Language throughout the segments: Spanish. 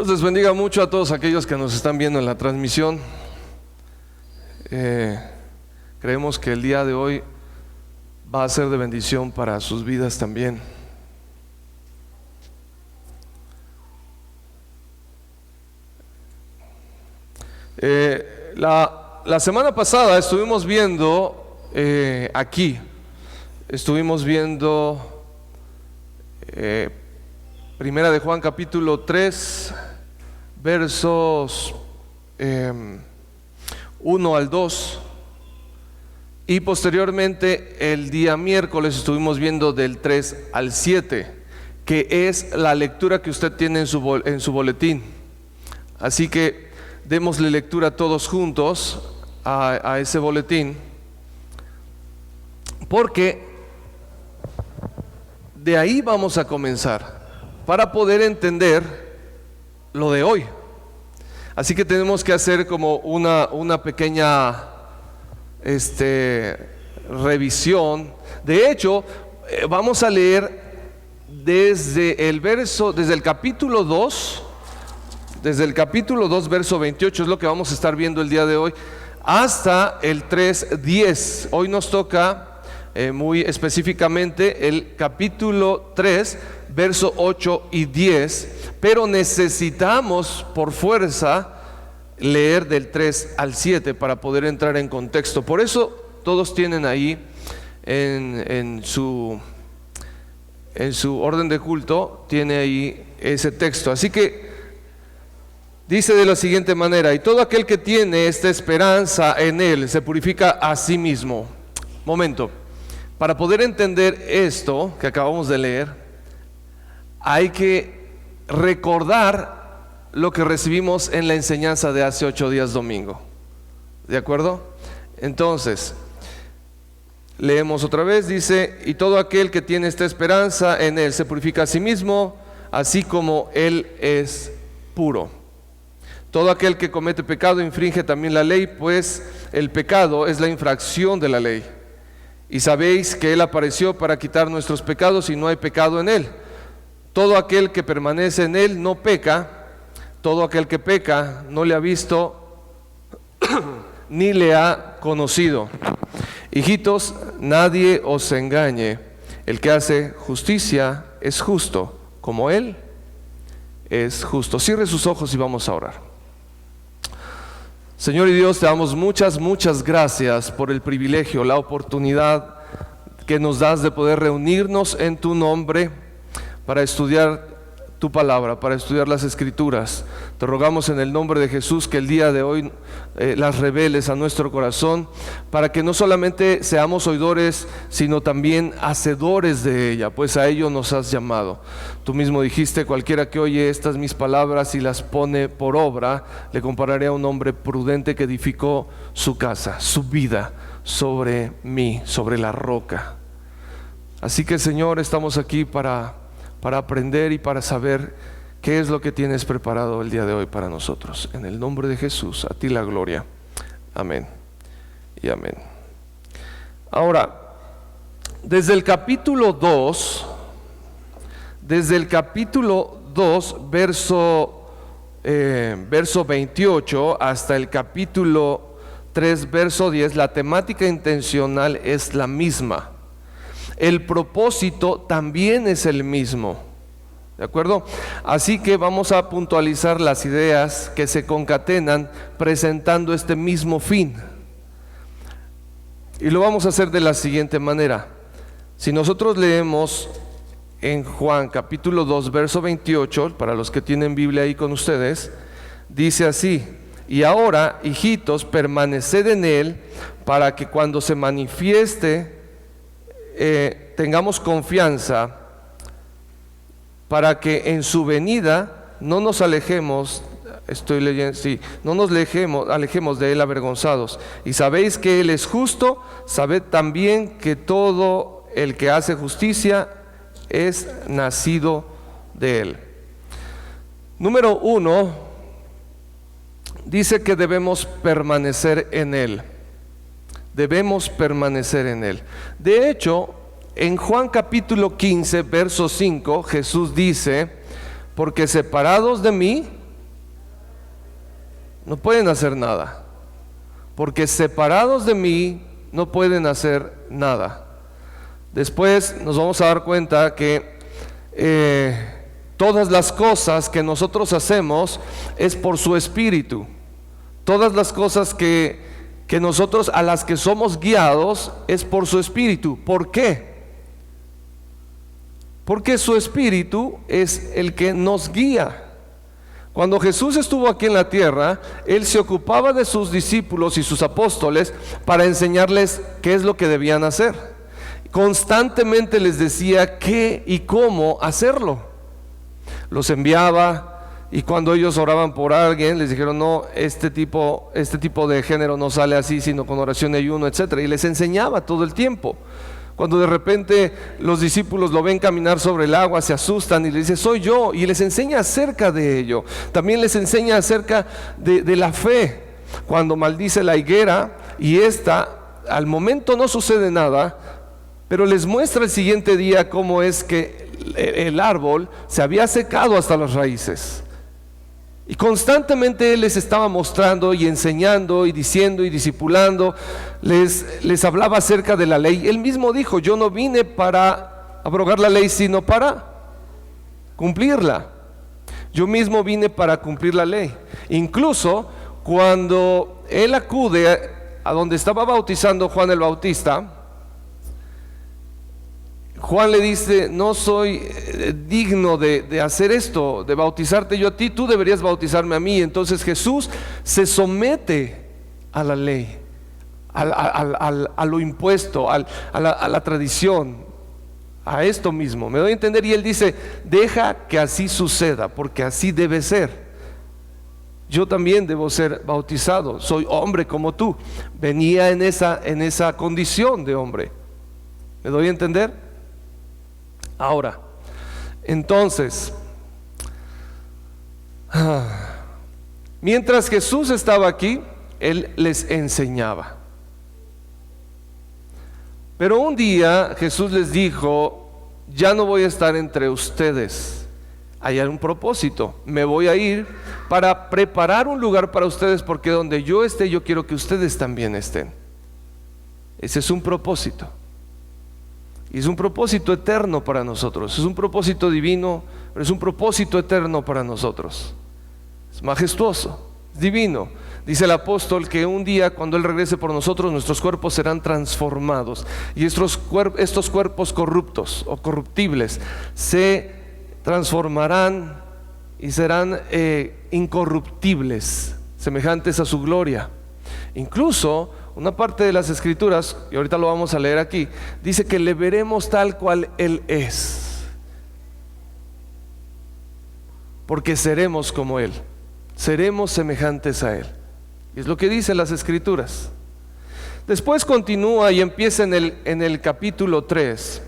Dios les bendiga mucho a todos aquellos que nos están viendo en la transmisión. Creemos que el día de hoy va a ser de bendición para sus vidas también. La semana pasada estuvimos viendo estuvimos viendo Primera de Juan capítulo 3 versos 1 al 2, y posteriormente el día miércoles estuvimos viendo del 3 al 7, que es la lectura que usted tiene en su boletín. Así que démosle lectura todos juntos a ese boletín, porque de ahí vamos a comenzar para poder entender lo de hoy. Así que tenemos que hacer como una pequeña revisión. De hecho, vamos a leer desde el capítulo 2, verso 28, es lo que vamos a estar viendo el día de hoy, hasta el 3:10. Hoy nos toca muy específicamente el capítulo 3, verso 8 y 10, pero necesitamos por fuerza leer del 3 al 7 para poder entrar en contexto. Por eso todos tienen ahí en su orden de culto, tiene ahí ese texto. Así que dice de la siguiente manera: y todo aquel que tiene esta esperanza en Él se purifica a sí mismo. Momento. Para poder entender esto que acabamos de leer, hay que recordar lo que recibimos en la enseñanza de hace 8 días domingo. ¿De acuerdo? Entonces, leemos otra vez. Dice: y todo aquel que tiene esta esperanza en Él se purifica a sí mismo, así como Él es puro. Todo aquel que comete pecado infringe también la ley, pues el pecado es la infracción de la ley. Y sabéis que Él apareció para quitar nuestros pecados, y no hay pecado en Él. Todo aquel que permanece en Él no peca. Todo aquel que peca no le ha visto ni le ha conocido. Hijitos, nadie os engañe. El que hace justicia es justo, como Él es justo. Cierre sus ojos y vamos a orar. Señor y Dios, te damos muchas gracias por el privilegio, la oportunidad que nos das de poder reunirnos en tu nombre para estudiar tu palabra, para estudiar las Escrituras. Te rogamos en el nombre de Jesús que el día de hoy las reveles a nuestro corazón, para que no solamente seamos oidores, sino también hacedores de ella, pues a ello nos has llamado. Tú mismo dijiste: cualquiera que oye estas mis palabras y las pone por obra, le compararé a un hombre prudente que edificó su casa, su vida, sobre mí, sobre la roca. Así que, Señor, estamos aquí para aprender y para saber qué es lo que tienes preparado el día de hoy para nosotros. En el nombre de Jesús, a ti la gloria. Amén y amén. Ahora, desde el capítulo 2, verso 28 hasta el capítulo 3, verso 10, la temática intencional es la misma. El propósito también es el mismo, ¿de acuerdo? Así que vamos a puntualizar las ideas que se concatenan presentando este mismo fin. Y lo vamos a hacer de la siguiente manera. Si nosotros leemos en Juan capítulo 2, verso 28, para los que tienen Biblia ahí con ustedes, dice así: y ahora, hijitos, permaneced en Él, para que cuando se manifieste tengamos confianza, para que en su venida no nos alejemos, no nos alejemos de Él avergonzados. Y sabéis que Él es justo, sabed también que todo el que hace justicia es nacido de Él. Número 1, dice que debemos permanecer en Él. Debemos permanecer en Él. De hecho, en Juan capítulo 15, verso 5, Jesús dice: porque separados de mí no pueden hacer nada, porque separados de mí no pueden hacer nada. Después nos vamos a dar cuenta que todas las cosas que nosotros hacemos es por su Espíritu. Todas las cosas que nosotros, a las que somos guiados, es por su Espíritu. ¿Por qué? Porque su Espíritu es el que nos guía. Cuando Jesús estuvo aquí en la tierra, Él se ocupaba de sus discípulos y sus apóstoles para enseñarles qué es lo que debían hacer. Constantemente les decía qué y cómo hacerlo. Los enviaba, y cuando ellos oraban por alguien, les dijeron: no, este tipo de género no sale así, sino con oración y ayuno, etc. Y les enseñaba todo el tiempo. Cuando de repente los discípulos lo ven caminar sobre el agua, se asustan y le dicen: soy yo, y les enseña acerca de ello. También les enseña acerca de la fe. Cuando maldice la higuera, y al momento no sucede nada, pero les muestra el siguiente día cómo es que el árbol se había secado hasta las raíces. Y constantemente Él les estaba mostrando y enseñando y diciendo y discipulando. Les hablaba acerca de la ley. Él mismo dijo: yo no vine para abrogar la ley, sino para cumplirla. Yo mismo vine para cumplir la ley. Incluso cuando Él acude a donde estaba bautizando Juan el Bautista, Juan le dice: no soy digno de hacer esto, de bautizarte yo a ti, tú deberías bautizarme a mí. Entonces Jesús se somete a la ley, a lo impuesto, a la tradición, a esto mismo. ¿Me doy a entender? Y Él dice: deja que así suceda, porque así debe ser. Yo también debo ser bautizado, soy hombre como tú. Venía en esa condición de hombre. ¿Me doy a entender? Ahora, entonces, mientras Jesús estaba aquí, Él les enseñaba. Pero un día Jesús les dijo: ya no voy a estar entre ustedes. Hay un propósito. Me voy a ir para preparar un lugar para ustedes, porque donde yo esté, yo quiero que ustedes también estén. Ese es un propósito. Y es un propósito eterno para nosotros. Es un propósito divino, pero es un propósito eterno para nosotros. Es majestuoso, es divino. Dice el apóstol que un día, cuando Él regrese por nosotros, nuestros cuerpos serán transformados. Y estos cuerpos corruptos o corruptibles se transformarán y serán incorruptibles, semejantes a su gloria. Incluso una parte de las escrituras, y ahorita lo vamos a leer aquí, dice que le veremos tal cual Él es, porque seremos como Él, seremos semejantes a Él. Y es lo que dicen las escrituras. Después continúa y empieza en el capítulo 3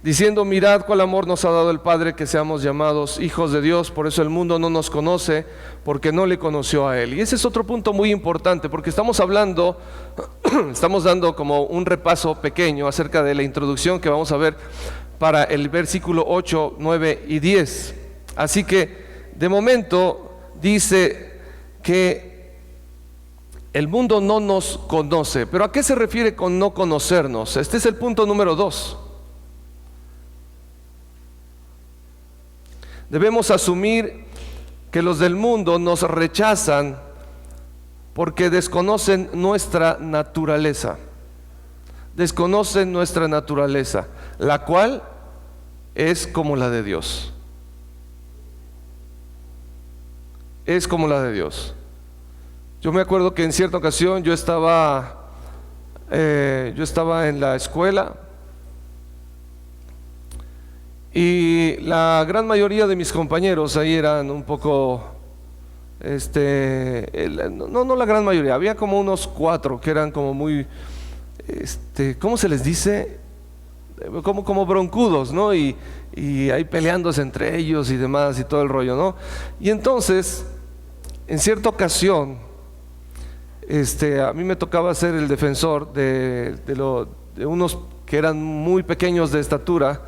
diciendo: mirad cuál amor nos ha dado el Padre, que seamos llamados hijos de Dios. Por eso el mundo no nos conoce, porque no le conoció a Él. Y ese es otro punto muy importante, porque estamos dando como un repaso pequeño acerca de la introducción que vamos a ver para el versículo 8, 9 y 10. Así que de momento dice que el mundo no nos conoce. ¿Pero a qué se refiere con no conocernos? Este es el punto número 2. Debemos asumir que los del mundo nos rechazan porque desconocen nuestra naturaleza. Desconocen nuestra naturaleza, la cual es como la de Dios. Es como la de Dios. Yo me acuerdo que en cierta ocasión yo estaba en la escuela, y la gran mayoría de mis compañeros ahí eran un poco, no la gran mayoría, había como unos 4 que eran como muy, ¿cómo se les dice? Como broncudos, ¿no? Y ahí peleándose entre ellos y demás y todo el rollo, ¿no? Y entonces, en cierta ocasión, a mí me tocaba ser el defensor de unos que eran muy pequeños de estatura.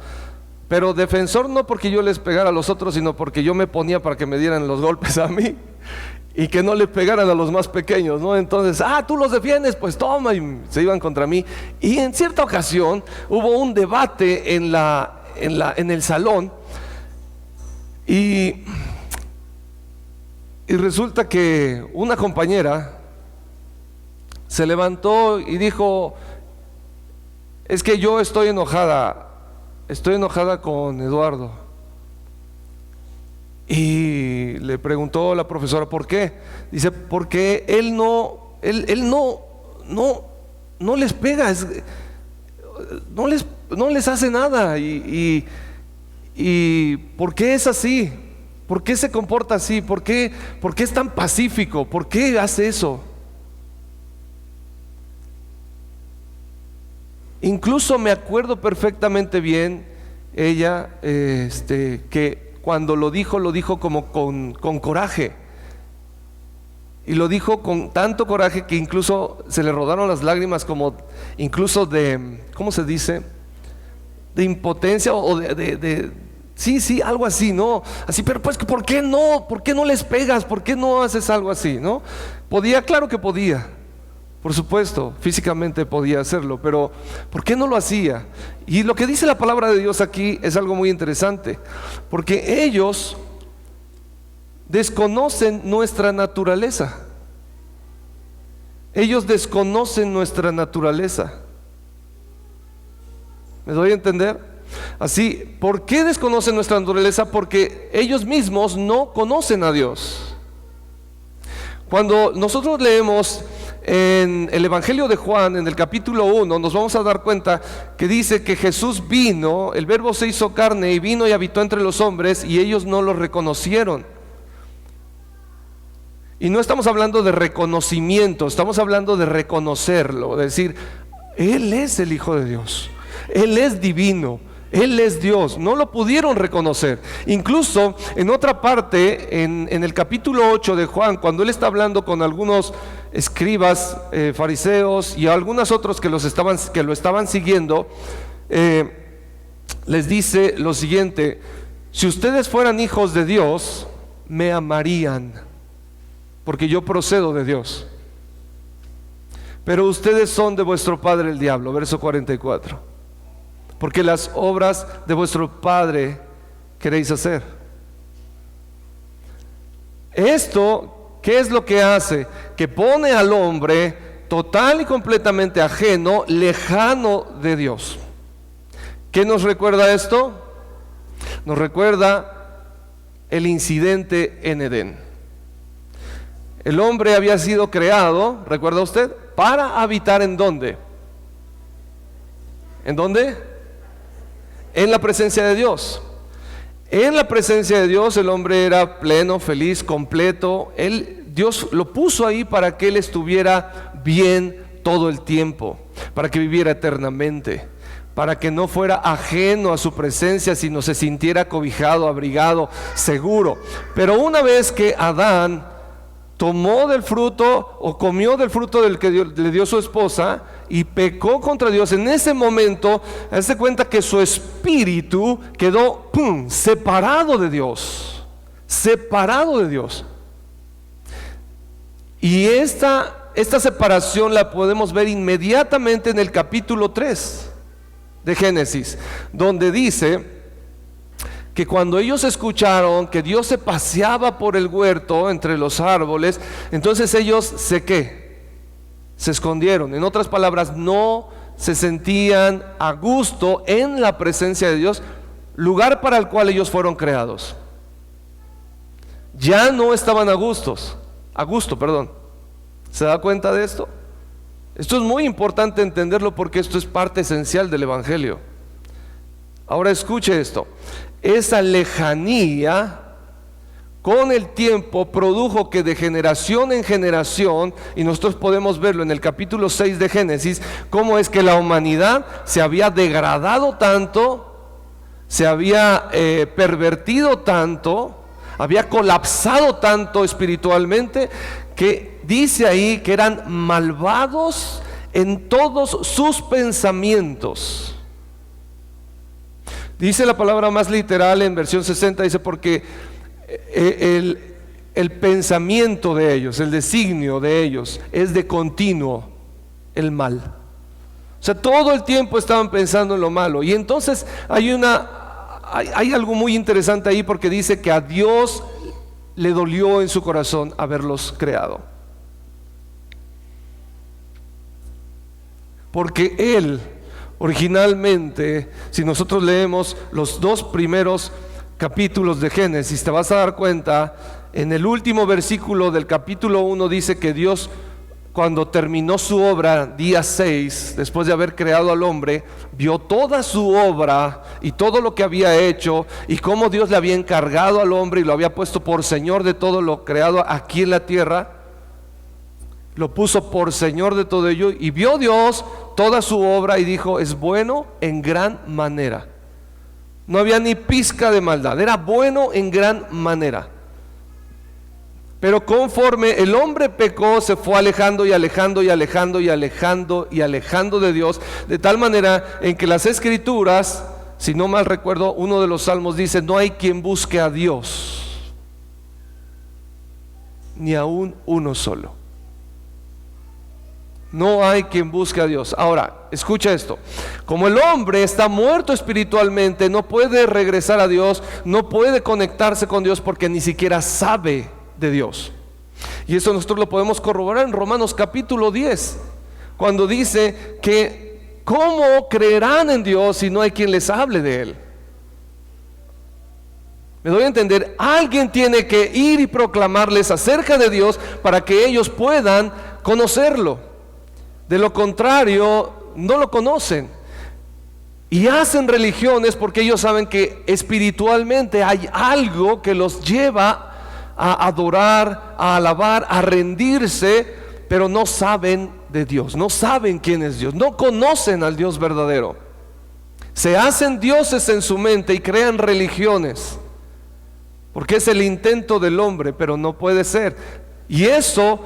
Pero defensor no porque yo les pegara a los otros, sino porque yo me ponía para que me dieran los golpes a mí. y que no le pegaran a los más pequeños, ¿no? Entonces, tú los defiendes, pues toma, y se iban contra mí. Y en cierta ocasión hubo un debate en el salón, y resulta que una compañera se levantó y dijo: es que yo estoy enojada con Eduardo. Y le preguntó la profesora: ¿por qué? Dice: porque él no les pega, no les hace nada. Y ¿por qué es así? ¿Por qué se comporta así? ¿Por qué es tan pacífico? ¿Por qué hace eso? Incluso me acuerdo perfectamente bien ella, que cuando lo dijo como con coraje, y lo dijo con tanto coraje que incluso se le rodaron las lágrimas, como incluso de, ¿cómo se dice?, de impotencia, o sí, algo así, ¿no? Así, pero pues, ¿por qué no les pegas? ¿Por qué no haces algo así, no? Podía, claro que podía, por supuesto, físicamente podía hacerlo, pero ¿por qué no lo hacía? Y lo que dice la palabra de Dios aquí es algo muy interesante, porque ellos desconocen nuestra naturaleza. Ellos desconocen nuestra naturaleza. ¿Me doy a entender? Así, ¿por qué desconocen nuestra naturaleza? Porque ellos mismos no conocen a Dios. Cuando nosotros leemos en el Evangelio de Juan, en el capítulo 1, nos vamos a dar cuenta que dice que Jesús vino, el Verbo se hizo carne y vino y habitó entre los hombres, y ellos no lo reconocieron. Y no estamos hablando de reconocimiento, estamos hablando de reconocerlo, de decir: Él es el Hijo de Dios, Él es divino, Él es Dios. No lo pudieron reconocer. Incluso en otra parte, en el capítulo 8 de Juan, cuando Él está hablando con algunos escribas, fariseos y algunos otros que lo estaban siguiendo, les dice lo siguiente: si ustedes fueran hijos de Dios, me amarían, porque yo procedo de Dios. Pero ustedes son de vuestro padre el diablo, verso 44, porque las obras de vuestro padre queréis hacer. Esto, ¿qué es lo que hace? Que pone al hombre total y completamente ajeno, lejano de Dios. ¿Qué nos recuerda esto? Nos recuerda el incidente en Edén. El hombre había sido creado, ¿recuerda usted?, para habitar ¿en dónde? ¿En dónde? En la presencia de Dios. En la presencia de Dios el hombre era pleno, feliz, completo. Dios lo puso ahí para que él estuviera bien todo el tiempo, para que viviera eternamente, para que no fuera ajeno a su presencia, sino se sintiera cobijado, abrigado, seguro. Pero una vez que Adán tomó del fruto o comió del fruto del que le dio su esposa y pecó contra Dios, en ese momento, hazte cuenta que su espíritu quedó separado de Dios, separado de Dios. Y esta separación la podemos ver inmediatamente en el capítulo 3 de Génesis, donde dice que cuando ellos escucharon que Dios se paseaba por el huerto entre los árboles, entonces ellos se escondieron. En otras palabras, no se sentían a gusto en la presencia de Dios, lugar para el cual ellos fueron creados. Ya no estaban a gusto. ¿Se da cuenta de esto? Esto es muy importante entenderlo, porque esto es parte esencial del Evangelio. Ahora escuche esto. Esa lejanía con el tiempo produjo que de generación en generación, y nosotros podemos verlo en el capítulo 6 de Génesis, cómo es que la humanidad se había degradado tanto, se había pervertido tanto, había colapsado tanto espiritualmente, que dice ahí que eran malvados en todos sus pensamientos. Dice la palabra más literal en versión 60, dice: porque el pensamiento de ellos, el designio de ellos es de continuo el mal. O sea, todo el tiempo estaban pensando en lo malo. Y entonces hay algo muy interesante ahí, porque dice que a Dios le dolió en su corazón haberlos creado. Porque Él originalmente, si nosotros leemos los 2 primeros capítulos de Génesis, te vas a dar cuenta, en el último versículo del capítulo 1 dice que Dios, cuando terminó su obra, día 6, después de haber creado al hombre, vio toda su obra y todo lo que había hecho, y cómo Dios le había encargado al hombre y lo había puesto por Señor de todo lo creado aquí en la tierra. Lo puso por Señor de todo ello, y vio Dios toda su obra y dijo: es bueno en gran manera. No había ni pizca de maldad, era bueno en gran manera. Pero conforme el hombre pecó, se fue alejando y alejando y alejando y alejando y alejando de Dios, de tal manera en que las Escrituras, si no mal recuerdo, uno de los salmos dice: no hay quien busque a Dios, ni aún uno solo. No hay quien busque a Dios. Ahora, escucha esto: como el hombre está muerto espiritualmente, no puede regresar a Dios, no puede conectarse con Dios, porque ni siquiera sabe de Dios. Y eso nosotros lo podemos corroborar en Romanos capítulo 10, cuando dice que ¿cómo creerán en Dios si no hay quien les hable de Él? Me doy a entender, alguien tiene que ir y proclamarles acerca de Dios para que ellos puedan conocerlo. De lo contrario, no lo conocen. Y hacen religiones porque ellos saben que espiritualmente hay algo que los lleva a adorar, a alabar, a rendirse, pero no saben de Dios, no saben quién es Dios, no conocen al Dios verdadero. Se hacen dioses en su mente y crean religiones, porque es el intento del hombre, pero no puede ser. Y eso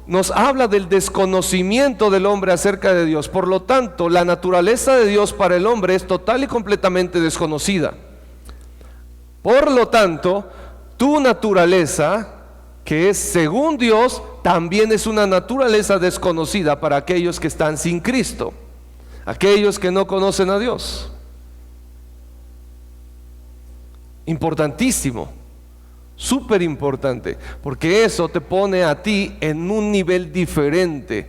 nos habla del desconocimiento del hombre acerca de Dios. Por lo tanto, la naturaleza de Dios para el hombre es total y completamente desconocida. Por lo tanto, tu naturaleza, que es según Dios, también es una naturaleza desconocida para aquellos que están sin Cristo, aquellos que no conocen a Dios. Importantísimo. Súper importante, porque eso te pone a ti en un nivel diferente.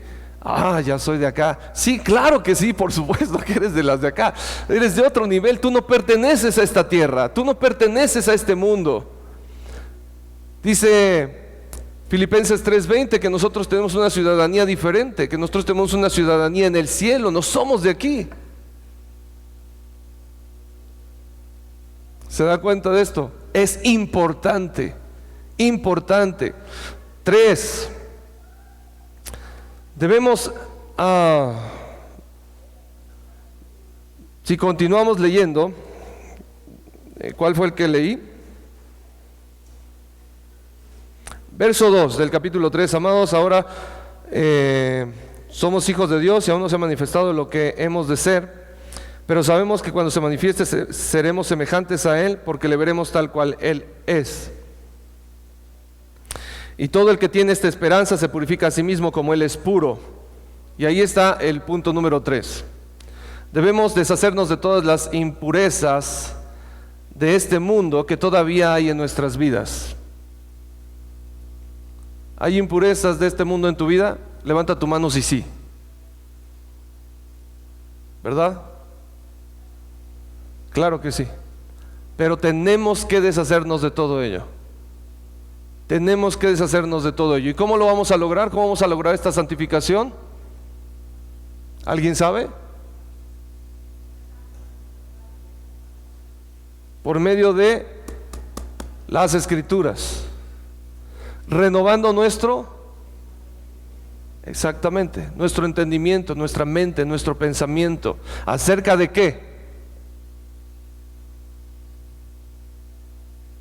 Ya soy de acá. Sí, claro que sí, por supuesto que eres de las de acá. Eres de otro nivel, tú no perteneces a esta tierra, tú no perteneces a este mundo. Dice Filipenses 3:20 que nosotros tenemos una ciudadanía diferente, que nosotros tenemos una ciudadanía en el cielo, no somos de aquí. ¿Se da cuenta de esto? Es importante, importante. 3, debemos, si continuamos leyendo, ¿cuál fue el que leí? Verso 2 del capítulo 3. Amados, ahora somos hijos de Dios y aún no se ha manifestado lo que hemos de ser. Pero sabemos que cuando se manifieste seremos semejantes a Él, porque le veremos tal cual Él es. Y todo el que tiene esta esperanza se purifica a sí mismo como Él es puro. Y ahí está el punto número 3. Debemos deshacernos de todas las impurezas de este mundo que todavía hay en nuestras vidas. ¿Hay impurezas de este mundo en tu vida? Levanta tu mano si sí. ¿Verdad? Claro que sí, pero tenemos que deshacernos de todo ello. Tenemos que deshacernos de todo ello. ¿Y cómo lo vamos a lograr? ¿Cómo vamos a lograr esta santificación? ¿Alguien sabe? Por medio de las Escrituras, renovando exactamente, nuestro entendimiento, nuestra mente, nuestro pensamiento. ¿Acerca de qué?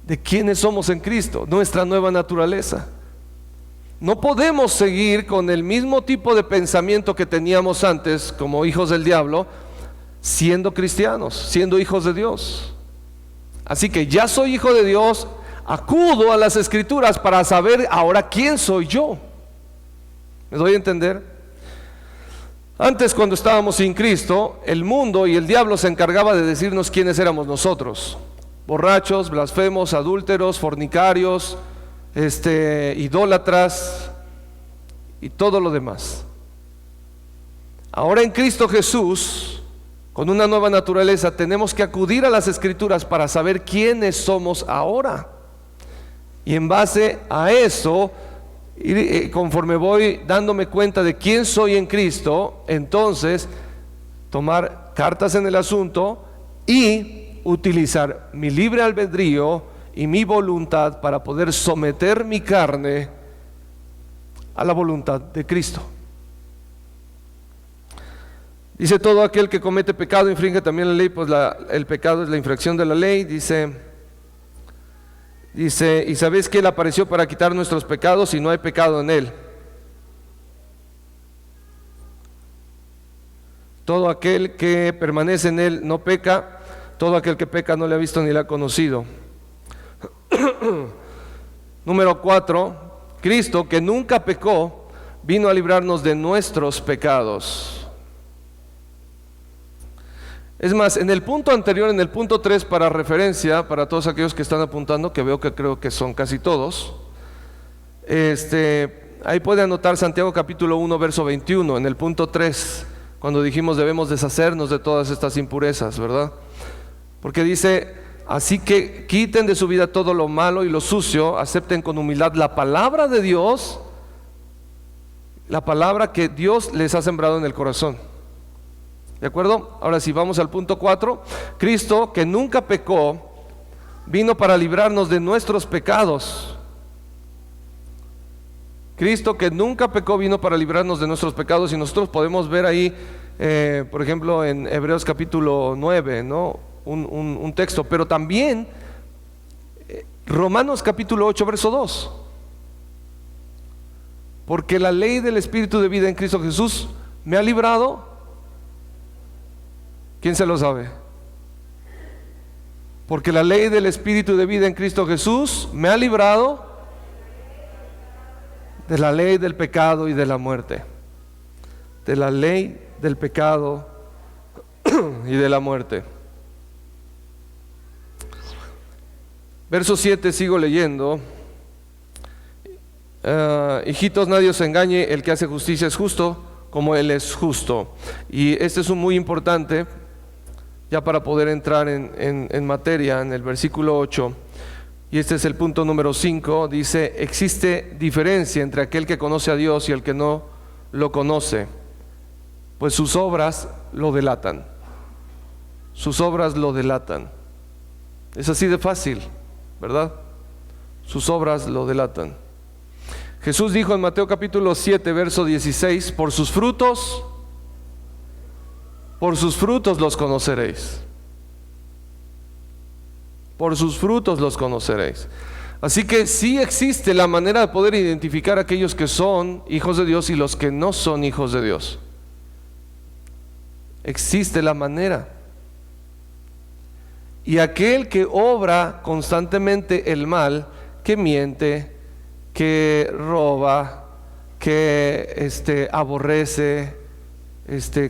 De quiénes somos en Cristo, nuestra nueva naturaleza. No podemos seguir con el mismo tipo de pensamiento que teníamos antes como hijos del diablo, siendo cristianos, siendo hijos de Dios. Así que ya soy hijo de Dios, acudo a las Escrituras para saber ahora quién soy yo. ¿Me doy a entender? Antes, cuando estábamos sin Cristo, el mundo y el diablo se encargaba de decirnos quiénes éramos nosotros: borrachos, blasfemos, adúlteros, fornicarios, idólatras y todo lo demás. Ahora en Cristo Jesús, con una nueva naturaleza, tenemos que acudir a las Escrituras para saber quiénes somos ahora. Y en base a eso, conforme voy dándome cuenta de quién soy en Cristo, entonces tomar cartas en el asunto y utilizar mi libre albedrío y mi voluntad para poder someter mi carne a la voluntad de Cristo. Dice: todo aquel que comete pecado infringe también la ley, pues el pecado es la infracción de la ley. Dice, y sabéis que Él apareció para quitar nuestros pecados y no hay pecado en Él. Todo aquel que permanece en Él no peca, todo aquel que peca no le ha visto ni le ha conocido. Número 4, Cristo, que nunca pecó, vino a librarnos de nuestros pecados. Es más, en el punto anterior, en el punto 3, para referencia, para todos aquellos que están apuntando, que veo que creo que son casi todos, ahí puede anotar Santiago capítulo 1, verso 21, en el punto 3, cuando dijimos debemos deshacernos de todas estas impurezas, ¿verdad? Porque dice: así que quiten de su vida todo lo malo y lo sucio, acepten con humildad la palabra de Dios, la palabra que Dios les ha sembrado en el corazón. ¿De acuerdo? Ahora sí, vamos al punto 4. Cristo, que nunca pecó, vino para librarnos de nuestros pecados. Cristo, que nunca pecó, vino para librarnos de nuestros pecados. Y nosotros podemos ver ahí, por ejemplo, en Hebreos capítulo 9, ¿no? un texto, pero también Romanos capítulo 8, verso 2. Porque la ley del Espíritu de vida en Cristo Jesús me ha librado. ¿Quién se lo sabe? Porque la ley del Espíritu de vida en Cristo Jesús me ha librado de la ley del pecado y de la muerte. De la ley del pecado y de la muerte. Verso 7, sigo leyendo. Hijitos, nadie os engañe, el que hace justicia es justo, como Él es justo. Y este es un muy importante, ya para poder entrar en materia, en el versículo 8. Y este es el punto número 5. Dice: existe diferencia entre aquel que conoce a Dios y el que no lo conoce, pues sus obras lo delatan. Sus obras lo delatan. Es así de fácil, ¿verdad? Sus obras lo delatan. Jesús dijo en Mateo capítulo 7, verso 16: por sus frutos los conoceréis. Por sus frutos los conoceréis. Así que sí existe la manera de poder identificar a aquellos que son hijos de Dios y los que no son hijos de Dios. Existe la manera. Y aquel que obra constantemente el mal, que miente, que roba, que aborrece,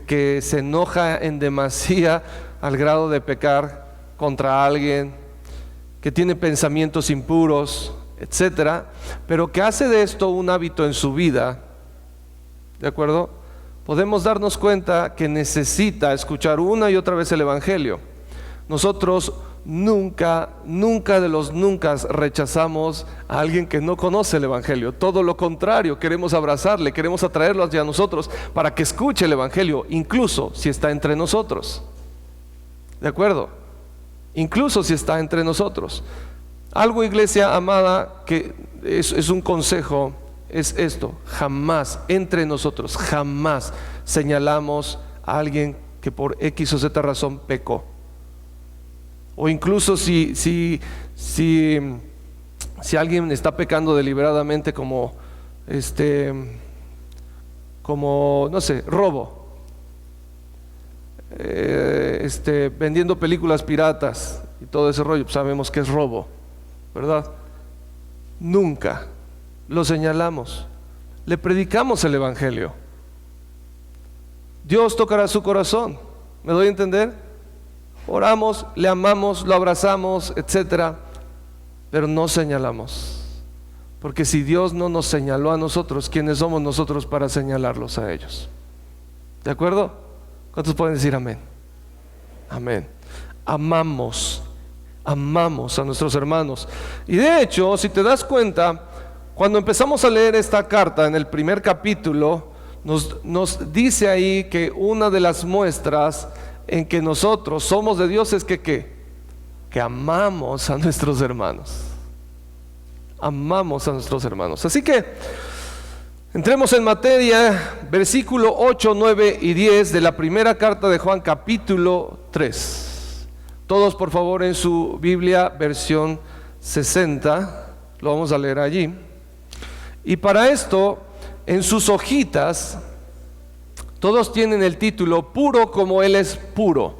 que se enoja en demasía al grado de pecar contra alguien, que tiene pensamientos impuros, etcétera, pero que hace de esto un hábito en su vida, ¿de acuerdo? Podemos darnos cuenta que necesita escuchar una y otra vez el Evangelio. Nosotros nunca de los nunca rechazamos a alguien que no conoce el Evangelio. Todo lo contrario, queremos abrazarle, queremos atraerlo hacia nosotros para que escuche el Evangelio, incluso si está entre nosotros. ¿De acuerdo? Incluso si está entre nosotros. Algo, iglesia amada, que es un consejo, es esto: jamás entre nosotros, jamás señalamos a alguien que por X o Z razón pecó. O incluso si alguien está pecando deliberadamente, como no sé, robo, vendiendo películas piratas y todo ese rollo, pues sabemos que es robo, ¿verdad? nunca lo señalamos. Le predicamos el Evangelio. Dios tocará su corazón. ¿Me doy a entender? Oramos, le amamos, lo abrazamos, etcétera, pero no señalamos. Porque si Dios no nos señaló a nosotros, ¿quiénes somos nosotros para señalarlos a ellos? ¿De acuerdo? ¿Cuántos pueden decir amén? Amén. Amamos a nuestros hermanos. Y de hecho, si te das cuenta, cuando empezamos a leer esta carta en el primer capítulo, nos dice ahí que una de las muestras en que nosotros somos de Dios es que amamos a nuestros hermanos. Amamos a nuestros hermanos. Así que entremos en materia, versículo 8, 9 y 10 de la primera carta de Juan, capítulo 3. Todos, por favor, en su Biblia, versión 60, lo vamos a leer allí. Y para esto, en sus hojitas, todos tienen el título Puro como Él es puro.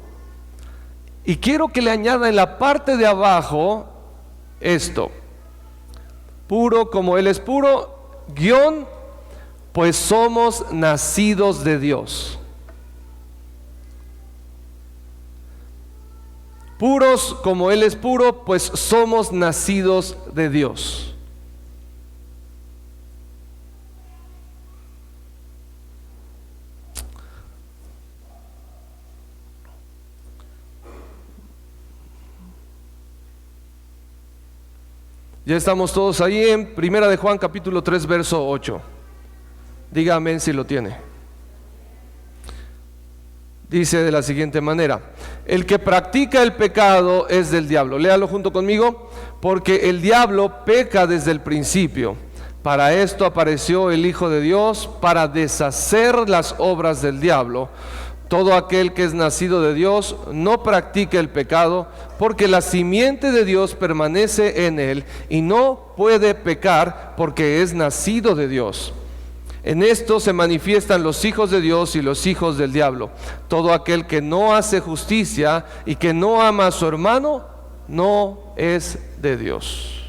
Y quiero que le añada en la parte de abajo esto: puro como Él es puro, guión, pues somos nacidos de Dios. Puros como Él es puro, pues somos nacidos de Dios. Ya estamos todos ahí en Primera de Juan, capítulo 3, verso 8. Diga amén si lo tiene. Dice de la siguiente manera: el que practica el pecado es del diablo. Léalo junto conmigo. Porque el diablo peca desde el principio. Para esto apareció el Hijo de Dios, para deshacer las obras del diablo. Todo aquel que es nacido de Dios no practica el pecado, porque la simiente de Dios permanece en él y no puede pecar porque es nacido de Dios. En esto se manifiestan los hijos de Dios y los hijos del diablo. Todo aquel que no hace justicia y que no ama a su hermano no es de Dios.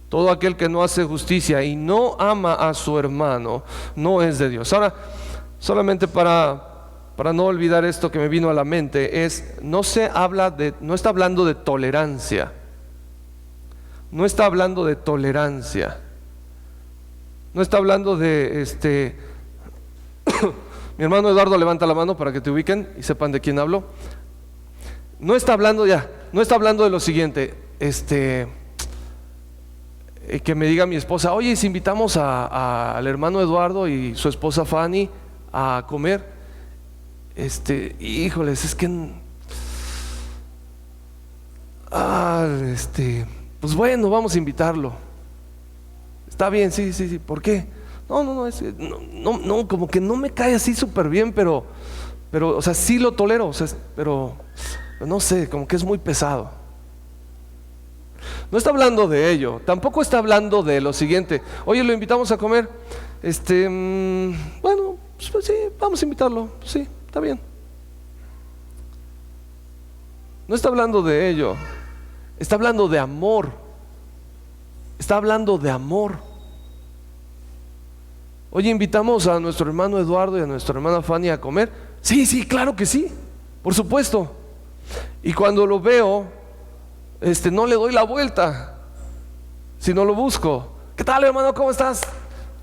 Todo aquel que no hace justicia y no ama a su hermano no es de Dios. Ahora, solamente para no olvidar esto que me vino a la mente, no está hablando de tolerancia. No está hablando de tolerancia. No está hablando de mi hermano Eduardo levanta la mano para que te ubiquen y sepan de quién hablo. No está hablando de lo siguiente, que me diga mi esposa: oye, si invitamos al hermano Eduardo y su esposa Fanny a comer, híjoles, es que pues bueno, vamos a invitarlo. Está bien, sí, ¿por qué? No, como que no me cae así súper bien, pero, o sea, sí lo tolero, o sea, pero no sé, como que es muy pesado. No está hablando de ello, tampoco está hablando de lo siguiente: oye, lo invitamos a comer, bueno, pues sí, vamos a invitarlo, sí, está bien. No está hablando de ello, está hablando de amor. Está hablando de amor. Oye, invitamos a nuestro hermano Eduardo y a nuestra hermana Fanny a comer. Sí, claro que sí, por supuesto. Y cuando lo veo, no le doy la vuelta, sino lo busco. ¿Qué tal, hermano? ¿Cómo estás?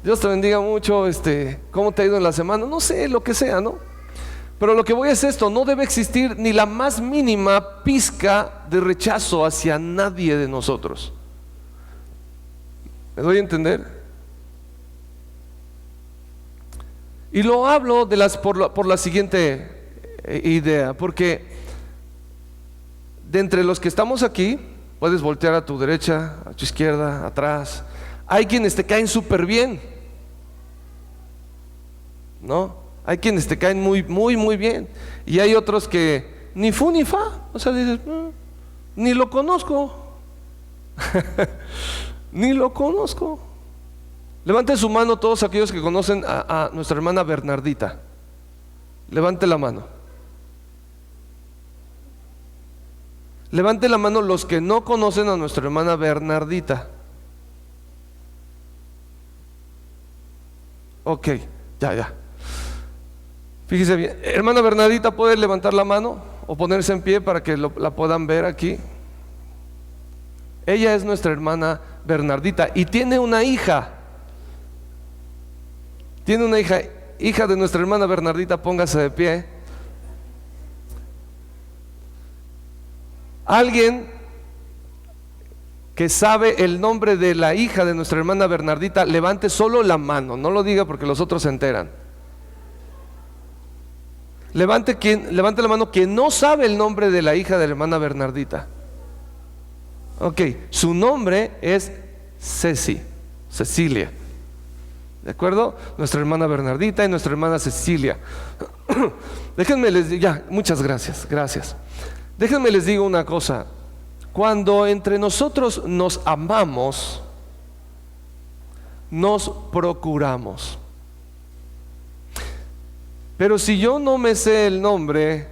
Dios te bendiga mucho. ¿Cómo te ha ido en la semana? No sé, lo que sea, ¿no? Pero lo que voy es esto: no debe existir ni la más mínima pizca de rechazo hacia nadie de nosotros. ¿Me doy a entender? Y lo hablo por la siguiente idea, porque de entre los que estamos aquí, puedes voltear a tu derecha, a tu izquierda, atrás. Hay quienes te caen súper bien, ¿no? Hay quienes te caen muy, muy, muy bien. Y hay otros que ni fu ni fa. O sea, dices, ni lo conozco. Ni lo conozco. Levanten su mano todos aquellos que conocen a nuestra hermana Bernardita. Levante la mano. Levante la mano los que no conocen a nuestra hermana Bernardita. Ok, ya. Fíjese bien. Hermana Bernardita, ¿puede levantar la mano o ponerse en pie para que la puedan ver aquí? Ella es nuestra hermana Bernardita y tiene una hija. Tiene una hija de nuestra hermana Bernardita, póngase de pie. Alguien que sabe el nombre de la hija de nuestra hermana Bernardita, levante solo la mano, no lo diga porque los otros se enteran. Levante la mano quien no sabe el nombre de la hija de la hermana Bernardita. Ok, su nombre es Cecilia. ¿De acuerdo? Nuestra hermana Bernardita y nuestra hermana Cecilia. Déjenme les digo, ya, muchas gracias. Déjenme les digo una cosa. Cuando entre nosotros nos amamos, nos procuramos. Pero si yo no me sé el nombre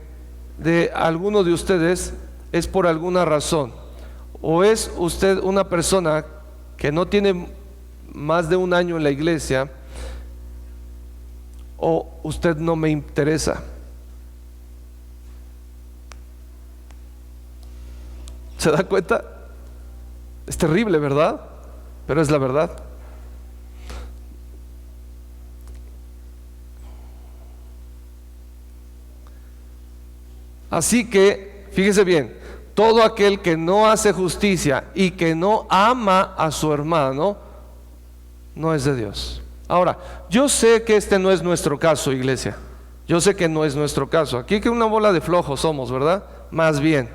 de alguno de ustedes, es por alguna razón. O es usted una persona que no tiene más de un año en la iglesia, o usted no me interesa. ¿Se da cuenta? Es terrible, ¿verdad? Pero es la verdad. Así que, fíjese bien, todo aquel que no hace justicia y que no ama a su hermano, no es de Dios. Ahora, yo sé que este no es nuestro caso, iglesia. Yo sé que no es nuestro caso. Aquí que una bola de flojos somos, ¿verdad? Más bien.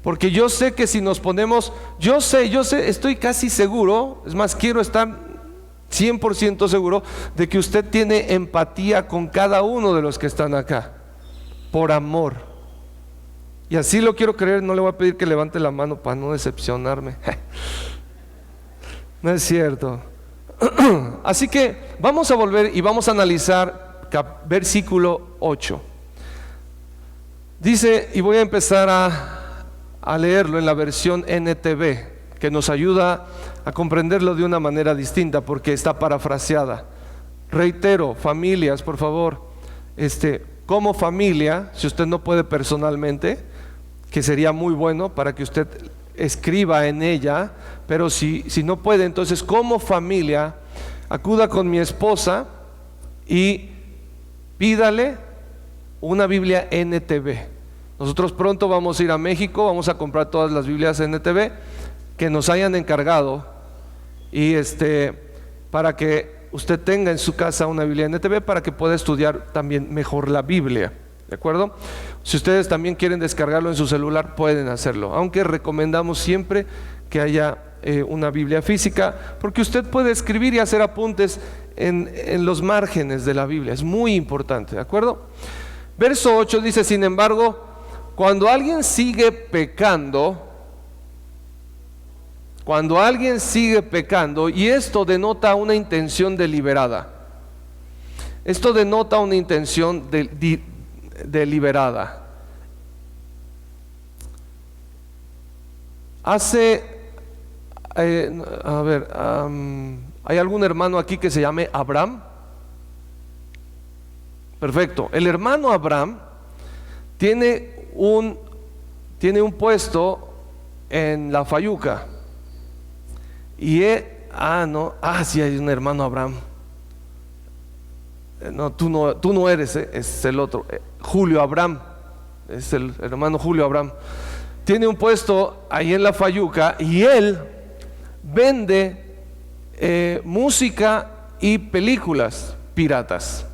Porque yo sé que si nos ponemos, yo sé, estoy casi seguro, es más, quiero estar 100% seguro de que usted tiene empatía con cada uno de los que están acá, por amor. Y así lo quiero creer, no le voy a pedir que levante la mano para no decepcionarme. No es cierto. Así que vamos a volver y vamos a analizar versículo 8. Dice, y voy a empezar a leerlo en la versión NTV, que nos ayuda a comprenderlo de una manera distinta porque está parafraseada. Reitero, familias, por favor, como familia, si usted no puede personalmente, que sería muy bueno para que usted escriba en ella, pero si no puede, entonces como familia, acuda con mi esposa y pídale una Biblia NTV. Nosotros pronto vamos a ir a México, vamos a comprar todas las Biblias NTV que nos hayan encargado y para que usted tenga en su casa una Biblia NTV para que pueda estudiar también mejor la Biblia, ¿de acuerdo? Si ustedes también quieren descargarlo en su celular, pueden hacerlo, aunque recomendamos siempre que haya una Biblia física, porque usted puede escribir y hacer apuntes en los márgenes de la Biblia, es muy importante, ¿de acuerdo? Verso 8 dice, sin embargo, cuando alguien sigue pecando, y esto denota una intención deliberada, deliberada. ¿Hay algún hermano aquí que se llame Abraham? Perfecto. El hermano Abraham tiene un puesto en la Fayuca. Y sí hay un hermano Abraham. No, tú no eres, es el otro, Julio Abraham, es el hermano Julio Abraham. Tiene un puesto ahí en la Fayuca y él vende música y películas piratas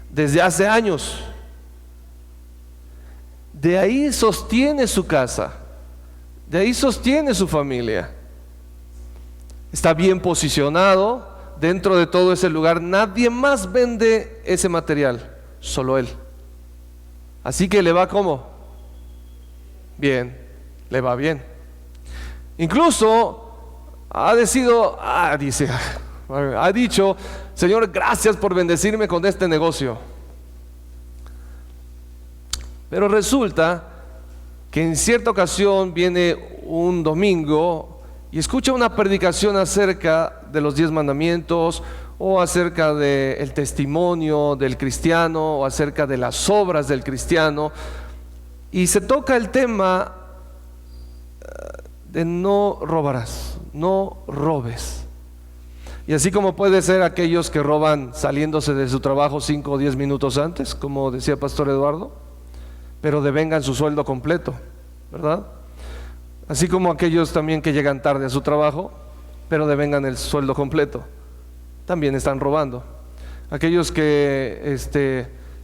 desde hace años. De ahí sostiene su casa, de ahí sostiene su familia. Está bien posicionado dentro de todo ese lugar. Nadie más vende ese material, solo él. Así que le va como bien, le va bien. Incluso ha dicho, Señor, gracias por bendecirme con este negocio. Pero resulta que en cierta ocasión viene un domingo y escucha una predicación acerca de los 10 mandamientos, o acerca del testimonio del cristiano, o acerca de las obras del cristiano, y se toca el tema de no robarás, no robes. Y así como puede ser aquellos que roban saliéndose de su trabajo 5 o 10 minutos antes, como decía Pastor Eduardo, pero devengan su sueldo completo, ¿verdad? Así como aquellos también que llegan tarde a su trabajo, pero devengan el sueldo completo, también están robando. Aquellos que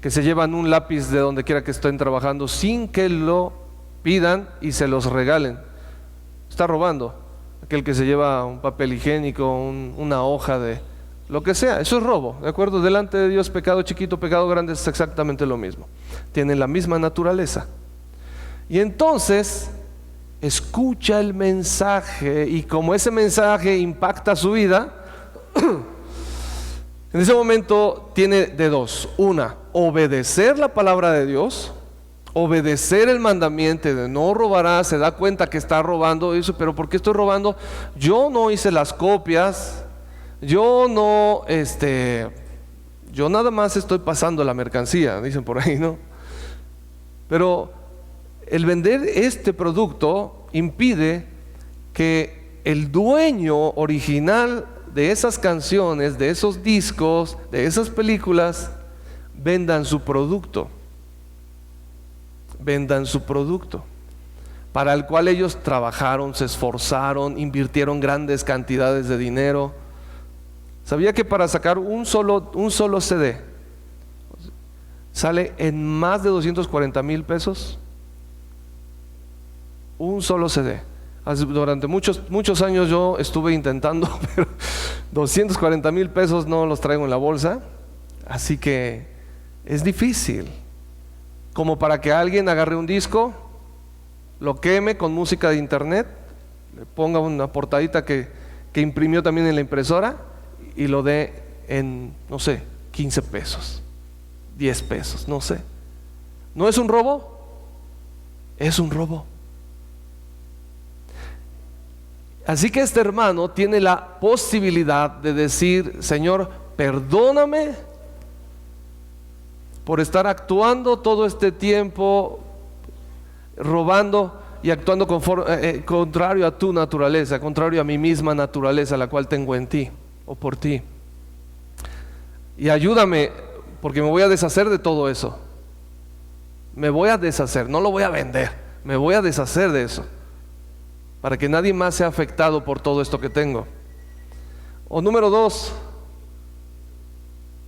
se llevan un lápiz de donde quiera que estén trabajando sin que lo pidan y se los regalen, está robando. Aquel que se lleva un papel higiénico, una hoja de lo que sea, eso es robo, ¿de acuerdo? Delante de Dios, pecado chiquito, pecado grande es exactamente lo mismo. Tienen la misma naturaleza. Y entonces escucha el mensaje, y como ese mensaje impacta su vida, en ese momento tiene de dos: una, obedecer la palabra de Dios, obedecer el mandamiento de no robarás. Se da cuenta que está robando, dice, pero ¿por qué estoy robando? Yo no hice las copias, yo no, yo nada más estoy pasando la mercancía, dicen por ahí, ¿no? Pero el vender este producto impide que el dueño original de esas canciones, de esos discos, de esas películas, vendan su producto. Vendan su producto, para el cual ellos trabajaron, se esforzaron, invirtieron grandes cantidades de dinero. ¿Sabía que para sacar un solo CD sale en más de 240,000 pesos? Un solo CD. Durante muchos años yo estuve intentando, pero 240,000 pesos no los traigo en la bolsa, así que es difícil. Como para que alguien agarre un disco, lo queme con música de internet, le ponga una portadita que imprimió también en la impresora y lo dé en, no sé, 15 pesos, 10 pesos, no sé. ¿No es un robo? Es un robo. Así que este hermano tiene la posibilidad de decir: Señor, perdóname por estar actuando todo este tiempo, robando y actuando contrario a tu naturaleza, contrario a mi misma naturaleza, la cual tengo en ti o por ti. Y ayúdame, porque me voy a deshacer de todo eso. Me voy a deshacer, no lo voy a vender, me voy a deshacer de eso, para que nadie más sea afectado por todo esto que tengo. O número 2,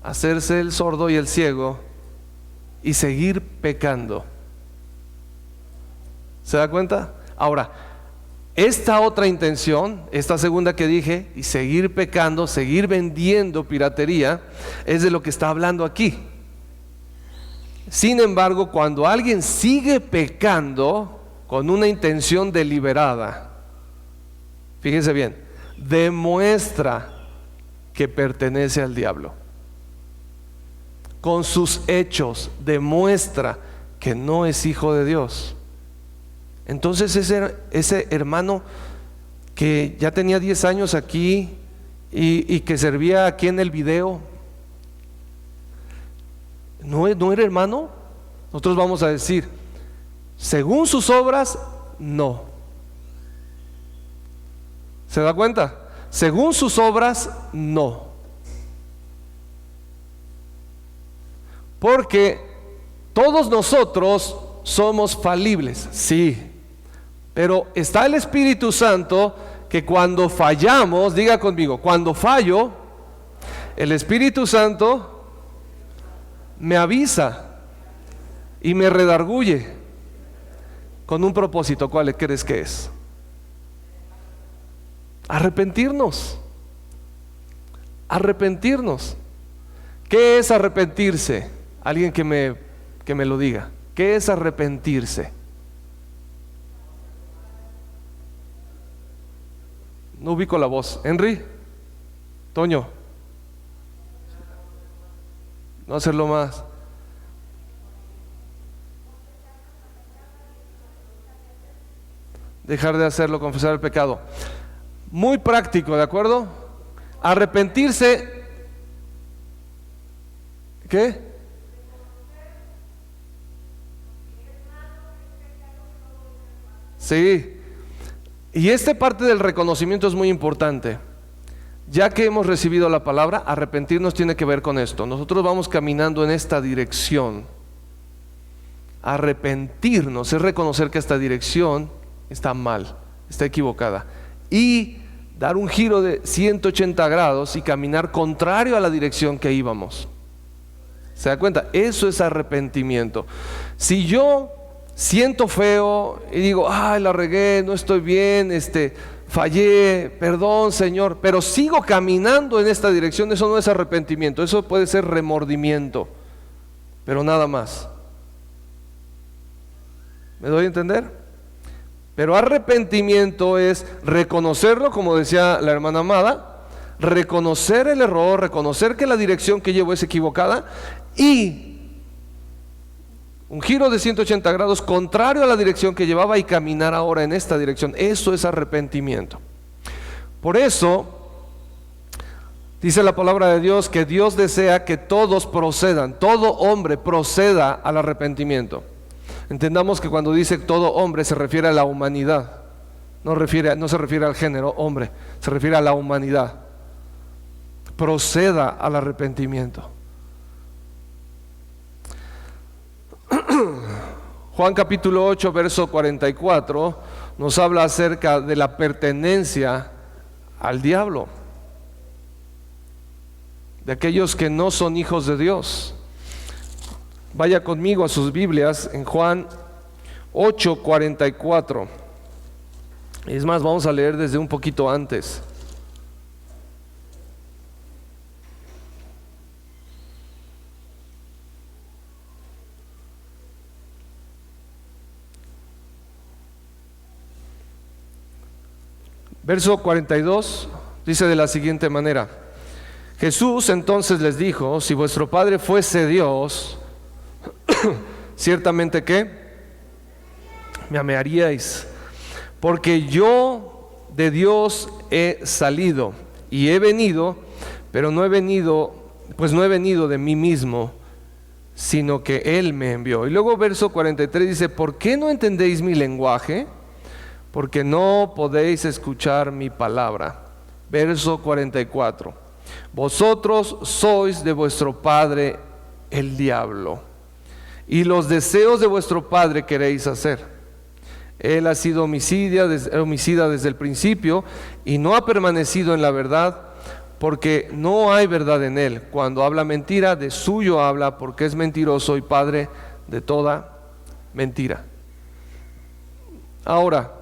hacerse el sordo y el ciego y seguir pecando. ¿Se da cuenta? Ahora, esta otra intención, esta segunda que dije, y seguir pecando, seguir vendiendo piratería, es de lo que está hablando aquí. Sin embargo, cuando alguien sigue pecando con una intención deliberada, fíjense bien, demuestra que pertenece al diablo. Con sus hechos demuestra que no es hijo de Dios. Entonces ese hermano que ya tenía 10 años aquí y que servía aquí en el video, ¿no era hermano? Nosotros vamos a decir, según sus obras, no. ¿Se da cuenta? Según sus obras, no. Porque todos nosotros somos falibles, sí. Pero está el Espíritu Santo que cuando fallamos, diga conmigo, cuando fallo, el Espíritu Santo me avisa y me redarguye con un propósito. ¿Cuál crees que es? Arrepentirnos. Arrepentirnos. ¿Qué es arrepentirse? Alguien que me lo diga. ¿Qué es arrepentirse? No ubico la voz. Henry, Toño, no hacerlo más. dejar de hacerlo, confesar el pecado. Muy práctico, ¿de acuerdo? Arrepentirse, ¿qué? Sí. Y esta parte del reconocimiento es muy importante. Ya que hemos recibido la palabra, arrepentirnos tiene que ver con esto. Nosotros vamos caminando en esta dirección. Arrepentirnos es reconocer que esta dirección está mal, está equivocada, y dar un giro de 180 grados y caminar contrario a la dirección que íbamos. ¿Se da cuenta? Eso es arrepentimiento. Si yo siento feo y digo, ay, la regué, no estoy bien, fallé, perdón, Señor, pero sigo caminando en esta dirección, eso no es arrepentimiento, eso puede ser remordimiento, pero nada más. ¿Me doy a entender? Pero arrepentimiento es reconocerlo, como decía la hermana Amada, reconocer el error, reconocer que la dirección que llevo es equivocada y un giro de 180 grados contrario a la dirección que llevaba y caminar ahora en esta dirección. Eso es arrepentimiento. Por eso dice la palabra de Dios que Dios desea que todos procedan, todo hombre proceda al arrepentimiento. Entendamos que cuando dice todo hombre se refiere a la humanidad, no se refiere al género hombre, se refiere a la humanidad. Proceda al arrepentimiento. Juan capítulo 8 verso 44 nos habla acerca de la pertenencia al diablo, de aquellos que no son hijos de Dios. Vaya conmigo a sus Biblias en Juan 8:44. Es más, vamos a leer desde un poquito antes. Verso 42 dice de la siguiente manera: Jesús entonces les dijo, si vuestro Padre fuese Dios, ciertamente que me amaríais, porque yo de Dios he salido y he venido, pero no he venido de mí mismo, sino que Él me envió. Y luego verso 43 dice, ¿por qué no entendéis mi lenguaje? Porque no podéis escuchar mi palabra. Verso 44, vosotros sois de vuestro padre el diablo, y los deseos de vuestro padre queréis hacer. Él ha sido homicida desde el principio y no ha permanecido en la verdad, porque no hay verdad en él. Cuando habla mentira, de suyo habla, porque es mentiroso y padre de toda mentira. Ahora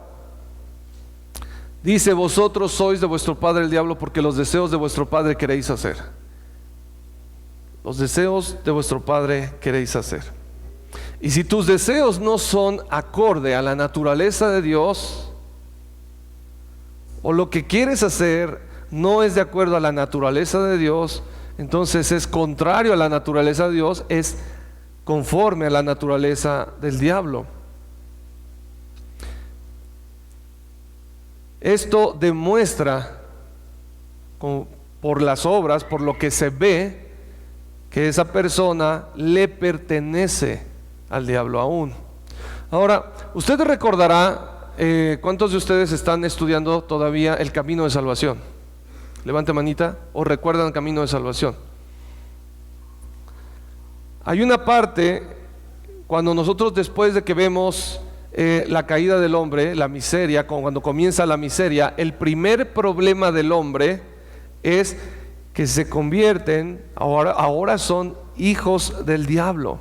dice, vosotros sois de vuestro padre el diablo, porque los deseos de vuestro padre queréis hacer. Los deseos de vuestro padre queréis hacer. Y si tus deseos no son acorde a la naturaleza de Dios, o lo que quieres hacer no es de acuerdo a la naturaleza de Dios, entonces es contrario a la naturaleza de Dios, es conforme a la naturaleza del diablo. Esto demuestra por las obras, por lo que se ve, que esa persona le pertenece al diablo aún. Ahora, usted recordará, ¿cuántos de ustedes están estudiando todavía el camino de salvación? Levante manita, o recuerdan el camino de salvación. Hay una parte, cuando nosotros después de que vemos la caída del hombre, la miseria, cuando comienza la miseria, el primer problema del hombre es que se convierten, ahora son hijos del diablo,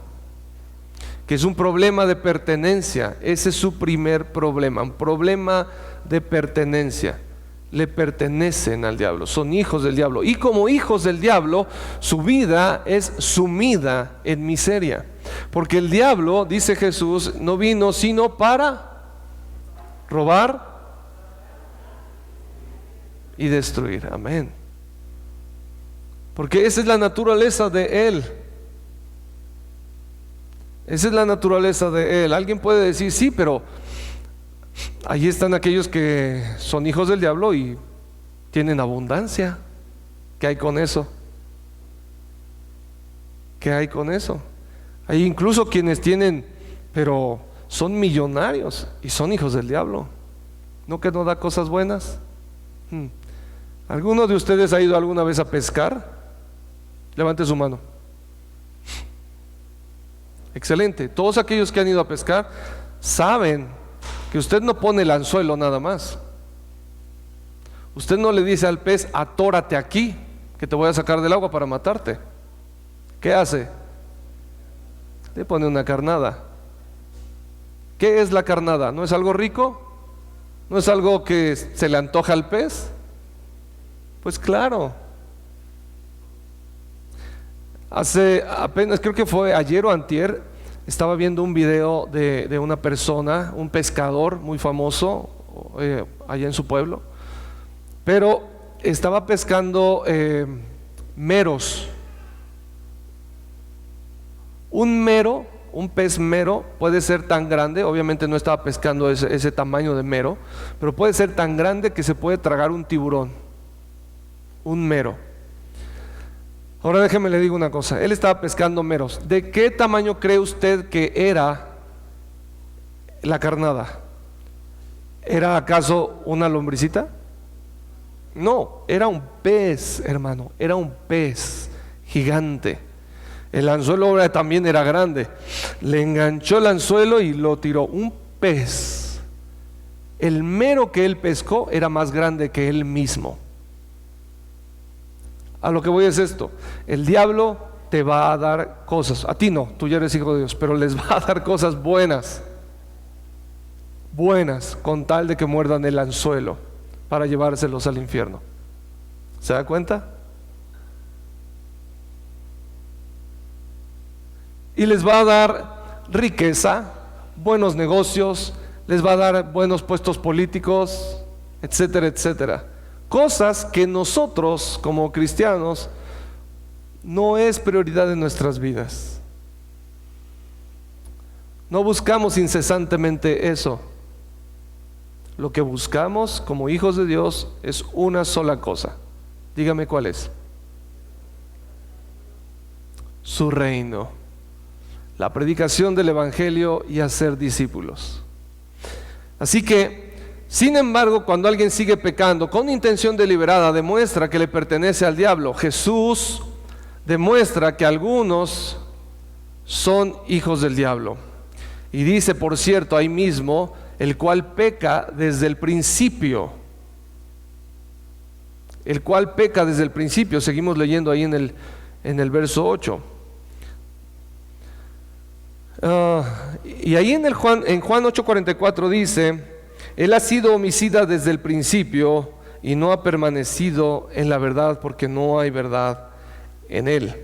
que es un problema de pertenencia. Ese es su primer problema, un problema de pertenencia. Le pertenecen al diablo, son hijos del diablo, y como hijos del diablo su vida es sumida en miseria, porque el diablo, dice Jesús, no vino sino para robar y destruir. Amén. Porque esa es la naturaleza de él. Esa es la naturaleza de él. Alguien puede decir, sí, pero Allí están aquellos que son hijos del diablo y tienen abundancia. ¿Qué hay con eso? ¿Qué hay con eso? Hay incluso quienes tienen, pero son millonarios y son hijos del diablo. ¿No que no da cosas buenas? ¿Alguno de ustedes ha ido alguna vez a pescar? Levante su mano. Excelente. Todos aquellos que han ido a pescar saben que usted no pone el anzuelo nada más. Usted no le dice al pez, atórate aquí, que te voy a sacar del agua para matarte. ¿Qué hace? Le pone una carnada. ¿Qué es la carnada? ¿No es algo rico? ¿No es algo que se le antoja al pez? Pues claro. Hace apenas, creo que fue ayer o antier, estaba viendo un video de una persona, un pescador muy famoso allá en su pueblo, pero estaba pescando meros. Un pez mero puede ser tan grande, obviamente no estaba pescando ese tamaño de mero, pero puede ser tan grande que se puede tragar un tiburón. Un mero. Ahora déjeme le digo una cosa, él estaba pescando meros. ¿De qué tamaño cree usted que era la carnada? ¿Era acaso una lombricita? No, era un pez, hermano, era un pez gigante. El anzuelo también era grande. Le enganchó el anzuelo y lo tiró. Un pez. El mero que él pescó era más grande que él mismo. A lo que voy es esto: el diablo te va a dar cosas, a ti no, tú ya eres hijo de Dios, pero les va a dar cosas buenas, con tal de que muerdan el anzuelo para llevárselos al infierno. ¿Se da cuenta? Y les va a dar riqueza, buenos negocios, les va a dar buenos puestos políticos, etcétera, etcétera. Cosas que nosotros como cristianos no es prioridad en nuestras vidas. No buscamos incesantemente eso. Lo que buscamos como hijos de Dios es una sola cosa. Dígame cuál es. Su reino. La predicación del evangelio y hacer discípulos. Así que, sin embargo, cuando alguien sigue pecando con intención deliberada, demuestra que le pertenece al diablo. Jesús demuestra que algunos son hijos del diablo. Y dice, por cierto, ahí mismo, el cual peca desde el principio. El cual peca desde el principio. Seguimos leyendo ahí en el verso 8. Y ahí en Juan 8:44 dice: Él ha sido homicida desde el principio y no ha permanecido en la verdad, porque no hay verdad en él.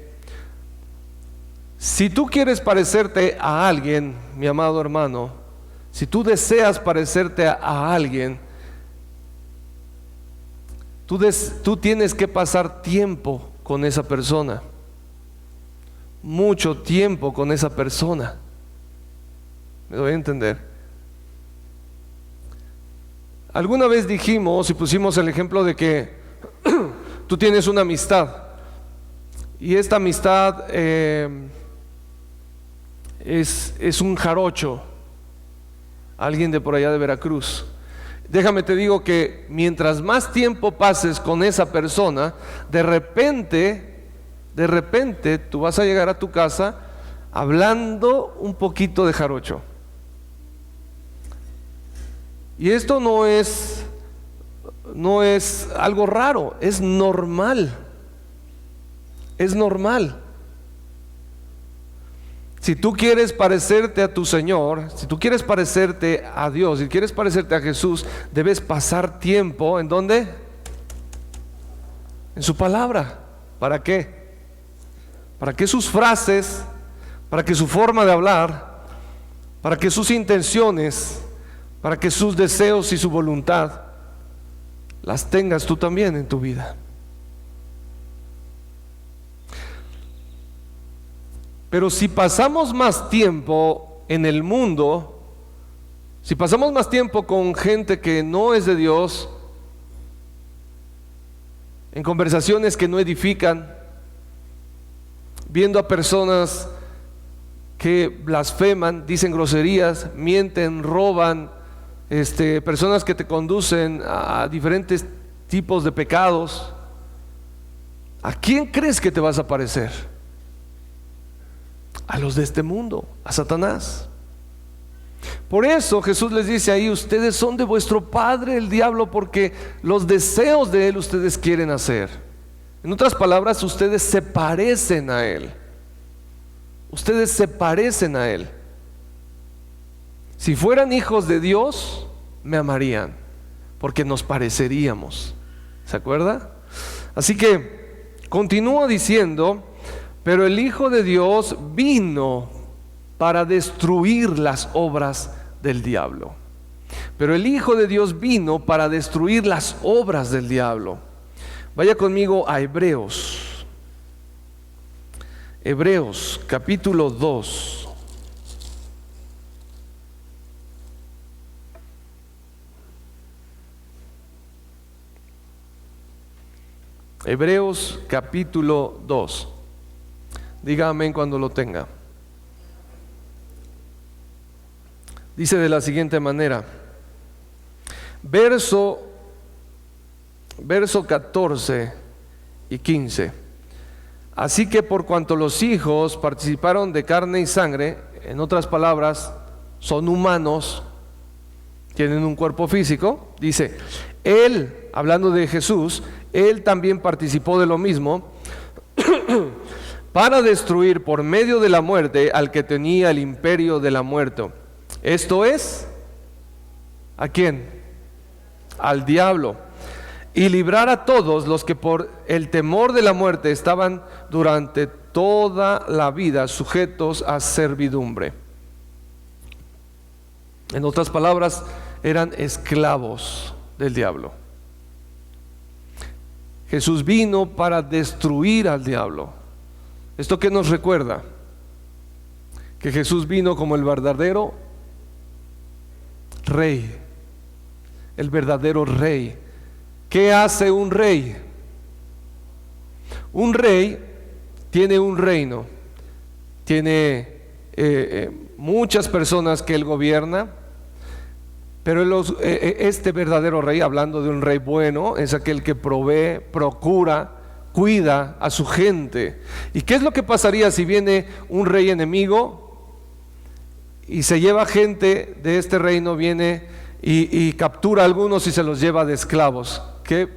Si tú quieres parecerte a alguien, mi amado hermano, si tú deseas parecerte a alguien, tú tienes que pasar tiempo con esa persona, mucho tiempo con esa persona. ¿Me doy a entender? Alguna vez dijimos y pusimos el ejemplo de que tú tienes una amistad y esta amistad es un jarocho, alguien de por allá de Veracruz. Déjame te digo que mientras más tiempo pases con esa persona, de repente tú vas a llegar a tu casa hablando un poquito de jarocho. Y esto no es algo raro, es normal. Es normal. Si tú quieres parecerte a tu Señor, si tú quieres parecerte a Dios, si quieres parecerte a Jesús, debes pasar tiempo, ¿en dónde? En su palabra. ¿Para qué? Para que sus frases, para que su forma de hablar, para que sus intenciones, para que sus deseos y su voluntad las tengas tú también en tu vida. Pero si pasamos más tiempo en el mundo, Si pasamos más tiempo con gente que no es de Dios, en conversaciones que no edifican, viendo a personas que blasfeman, dicen groserías, mienten, roban, personas que te conducen a diferentes tipos de pecados, ¿a quién crees que te vas a parecer? A los de este mundo, a Satanás. Por eso Jesús les dice ahí: ustedes son de vuestro padre el diablo, porque los deseos de él ustedes quieren hacer. En otras palabras, ustedes se parecen a él. Ustedes se parecen a él. Si fueran hijos de Dios, me amarían, porque nos pareceríamos. ¿Se acuerda? Así que continúa diciendo: pero el Hijo de Dios vino para destruir las obras del diablo. Pero el Hijo de Dios vino para destruir las obras del diablo. Vaya conmigo a Hebreos. Hebreos capítulo 2. Hebreos capítulo 2. Diga amén cuando lo tenga. Dice de la siguiente manera, verso 14 y 15. Así que por cuanto los hijos participaron de carne y sangre, en otras palabras, son humanos, tienen un cuerpo físico, dice, él, hablando de Jesús, él también participó de lo mismo, para destruir por medio de la muerte al que tenía el imperio de la muerte. Esto es, ¿a quién? Al diablo. Y librar a todos los que por el temor de la muerte estaban durante toda la vida sujetos a servidumbre. En otras palabras, eran esclavos del diablo. Jesús vino para destruir al diablo. ¿Esto qué nos recuerda? Que Jesús vino como el verdadero rey, el verdadero rey. ¿Qué hace un rey? Un rey tiene un reino, tiene muchas personas que él gobierna, pero este verdadero rey, hablando de un rey bueno, es aquel que provee, procura, cuida a su gente. ¿Y qué es lo que pasaría si viene un rey enemigo y se lleva gente de este reino, viene y captura a algunos y se los lleva de esclavos? ¿Qué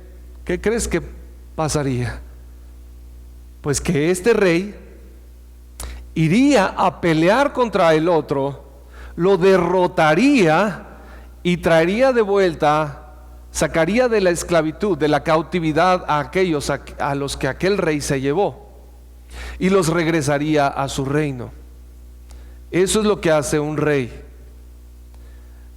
crees que pasaría? Pues que este rey iría a pelear contra el otro, lo derrotaría y traería de vuelta, sacaría de la esclavitud, de la cautividad a aquellos a los que aquel rey se llevó y los regresaría a su reino. Eso es lo que hace un rey.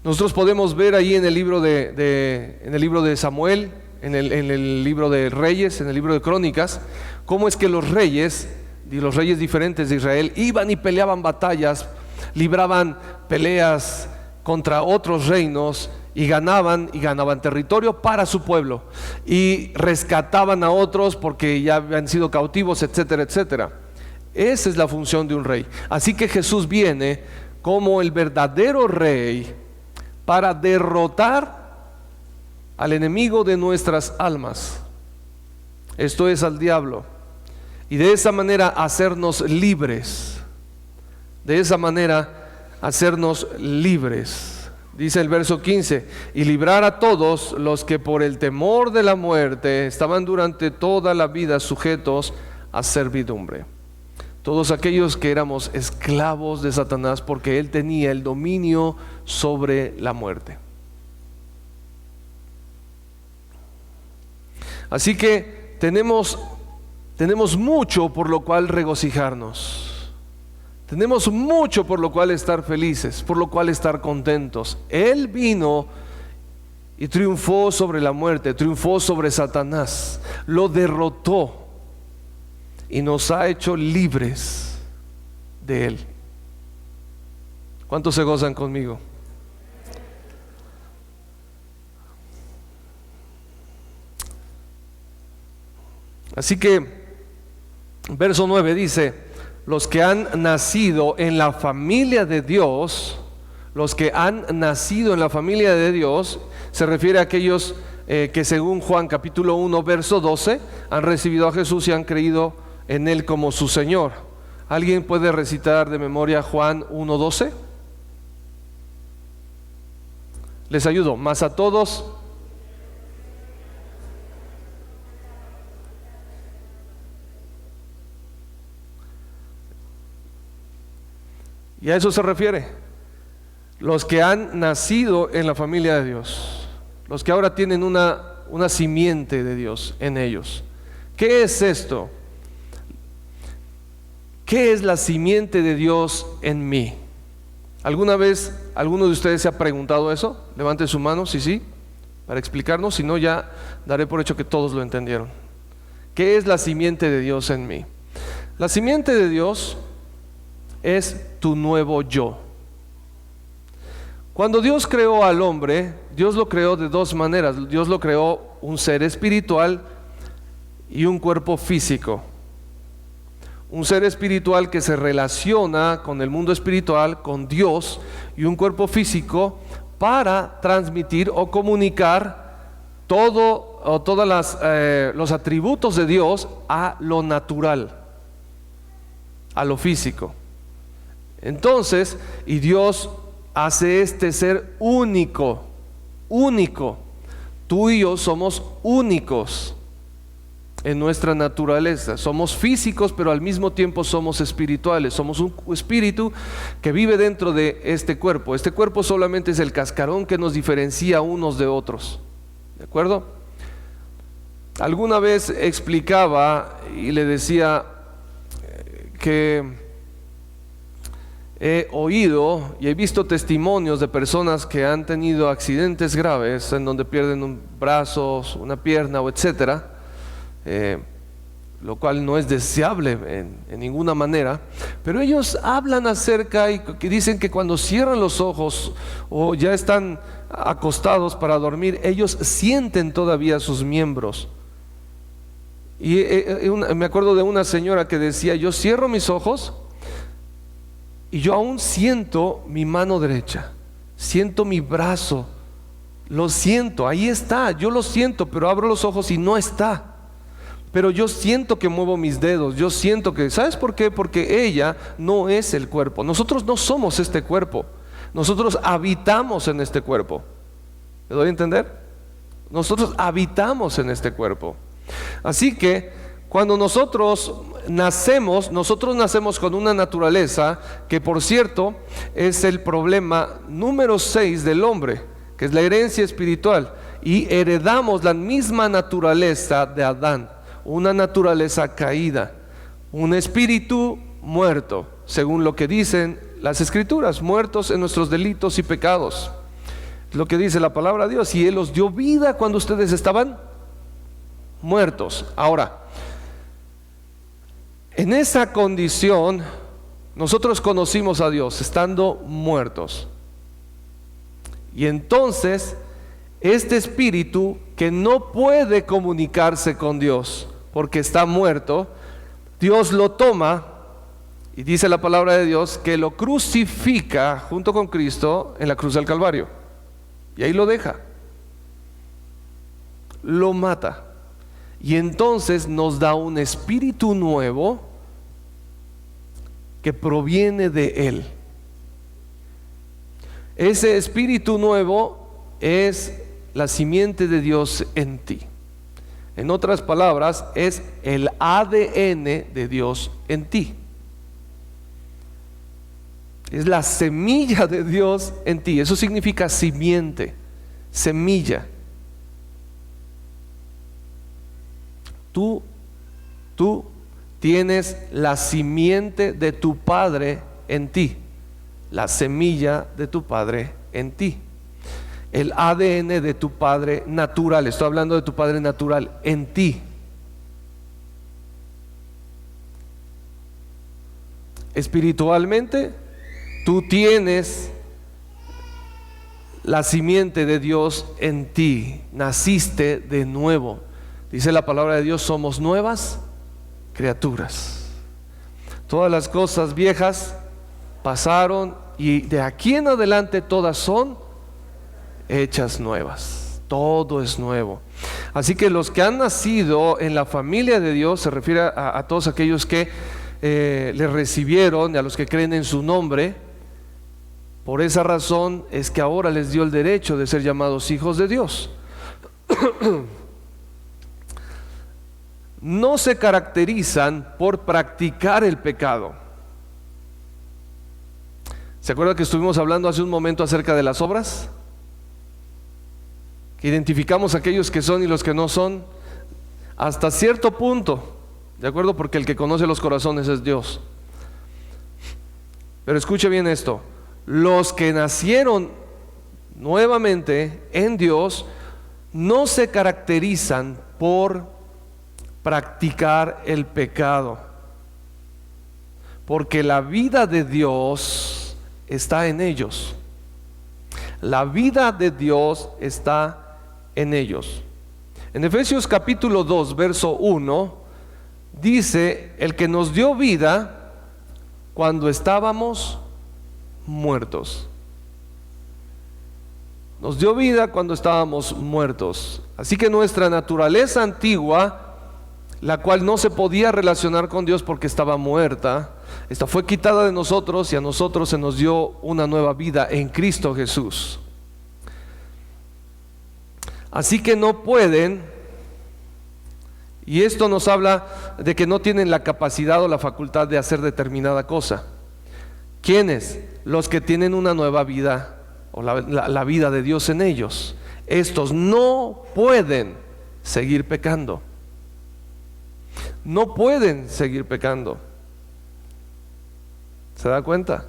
Nosotros podemos ver ahí en el libro de Samuel, en el libro de Reyes, en el libro de Crónicas, cómo es que los reyes diferentes de Israel iban y peleaban batallas, libraban peleas contra otros reinos y ganaban territorio para su pueblo y rescataban a otros porque ya habían sido cautivos, etcétera, etcétera. Esa es la función de un rey. Así que Jesús viene como el verdadero rey para derrotar al enemigo de nuestras almas, esto es, al diablo, y de esa manera hacernos libres. De esa manera hacernos libres. Dice el verso 15: y librar a todos los que por el temor de la muerte estaban durante toda la vida sujetos a servidumbre. Todos aquellos que éramos esclavos de Satanás, porque él tenía el dominio sobre la muerte. Así que tenemos mucho por lo cual regocijarnos. Tenemos mucho por lo cual estar felices, por lo cual estar contentos. Él vino y triunfó sobre la muerte, triunfó sobre Satanás, lo derrotó y nos ha hecho libres de él. ¿Cuántos se gozan conmigo? Así que, verso 9 dice, los que han nacido en la familia de Dios, los que han nacido en la familia de Dios, se refiere a aquellos que según Juan capítulo 1 verso 12 han recibido a Jesús y han creído en Él como su Señor. ¿Alguien puede recitar de memoria Juan 1:12? Les ayudo, más a todos. Y a eso se refiere. Los que han nacido en la familia de Dios, los que ahora tienen una simiente de Dios en ellos. ¿Qué es esto? ¿Qué es la simiente de Dios en mí? ¿Alguna vez alguno de ustedes se ha preguntado eso? Levante su mano, sí, para explicarnos. Si no, ya daré por hecho que todos lo entendieron. ¿Qué es la simiente de Dios en mí? La simiente de Dios es tu nuevo yo. Cuando Dios creó al hombre, Dios lo creó de dos maneras. Dios lo creó un ser espiritual y un cuerpo físico. Un ser espiritual que se relaciona con el mundo espiritual, con Dios, y un cuerpo físico para transmitir o comunicar todos los atributos de Dios a lo natural, a lo físico. Entonces, y Dios hace este ser único. Tú y yo somos únicos en nuestra naturaleza. Somos físicos, pero al mismo tiempo somos espirituales. Somos un espíritu que vive dentro de este cuerpo. Este cuerpo solamente es el cascarón que nos diferencia unos de otros. ¿De acuerdo? Alguna vez explicaba y le decía que he oído y he visto testimonios de personas que han tenido accidentes graves en donde pierden un brazo, una pierna o etcétera, lo cual no es deseable en ninguna manera, pero ellos hablan acerca y que dicen que cuando cierran los ojos o ya están acostados para dormir, ellos sienten todavía sus miembros. Y me acuerdo de una señora que decía: yo cierro mis ojos y yo aún siento mi mano derecha, siento mi brazo, lo siento, ahí está, yo lo siento, pero abro los ojos y no está. Pero yo siento que muevo mis dedos, yo siento que, ¿sabes por qué? Porque ella no es el cuerpo. Nosotros no somos este cuerpo, nosotros habitamos en este cuerpo. ¿Me doy a entender? Nosotros habitamos en este cuerpo. Así que cuando nosotros nacemos con una naturaleza que, por cierto, es el problema número 6 del hombre, que es la herencia espiritual, y heredamos la misma naturaleza de Adán, una naturaleza caída, un espíritu muerto, según lo que dicen las Escrituras, muertos en nuestros delitos y pecados. Es lo que dice la palabra de Dios, y Él os dio vida cuando ustedes estaban muertos. Ahora, en esa condición, nosotros conocimos a Dios estando muertos. Y entonces, este espíritu que no puede comunicarse con Dios porque está muerto, Dios lo toma y dice la palabra de Dios que lo crucifica junto con Cristo en la cruz del Calvario. Y ahí lo deja. Lo mata. Y entonces nos da un espíritu nuevo que proviene de Él. Ese espíritu nuevo es la simiente de Dios en ti. En otras palabras, es el ADN de Dios en ti. Es la semilla de Dios en ti. Eso significa simiente, semilla. Tú tienes la simiente de tu Padre en ti, la semilla de tu Padre en ti, el ADN de tu Padre natural. Estoy hablando de tu Padre natural en ti. Espiritualmente, tú tienes la simiente de Dios en ti. Naciste de nuevo. Dice la palabra de Dios, somos nuevas criaturas. Todas las cosas viejas pasaron y de aquí en adelante todas son hechas nuevas. Todo es nuevo. Así que los que han nacido en la familia de Dios, se refiere a todos aquellos que le recibieron y a los que creen en su nombre. Por esa razón es que ahora les dio el derecho de ser llamados hijos de Dios. No se caracterizan por practicar el pecado. ¿Se acuerda que estuvimos hablando hace un momento acerca de las obras? Que identificamos aquellos que son y los que no son hasta cierto punto, ¿de acuerdo? Porque el que conoce los corazones es Dios. Pero escuche bien esto: los que nacieron nuevamente en Dios no se caracterizan por practicar el pecado, porque la vida de Dios está en ellos. La vida de Dios está en ellos. En Efesios capítulo 2, verso 1, dice: el que nos dio vida cuando estábamos muertos. Nos dio vida cuando estábamos muertos. Así que nuestra naturaleza antigua, la cual no se podía relacionar con Dios porque estaba muerta, esta fue quitada de nosotros y a nosotros se nos dio una nueva vida en Cristo Jesús. Así que no pueden, y esto nos habla de que no tienen la capacidad o la facultad de hacer determinada cosa. ¿Quiénes? Los que tienen una nueva vida o la vida de Dios en ellos. Estos no pueden seguir pecando. No pueden seguir pecando. ¿Se da cuenta?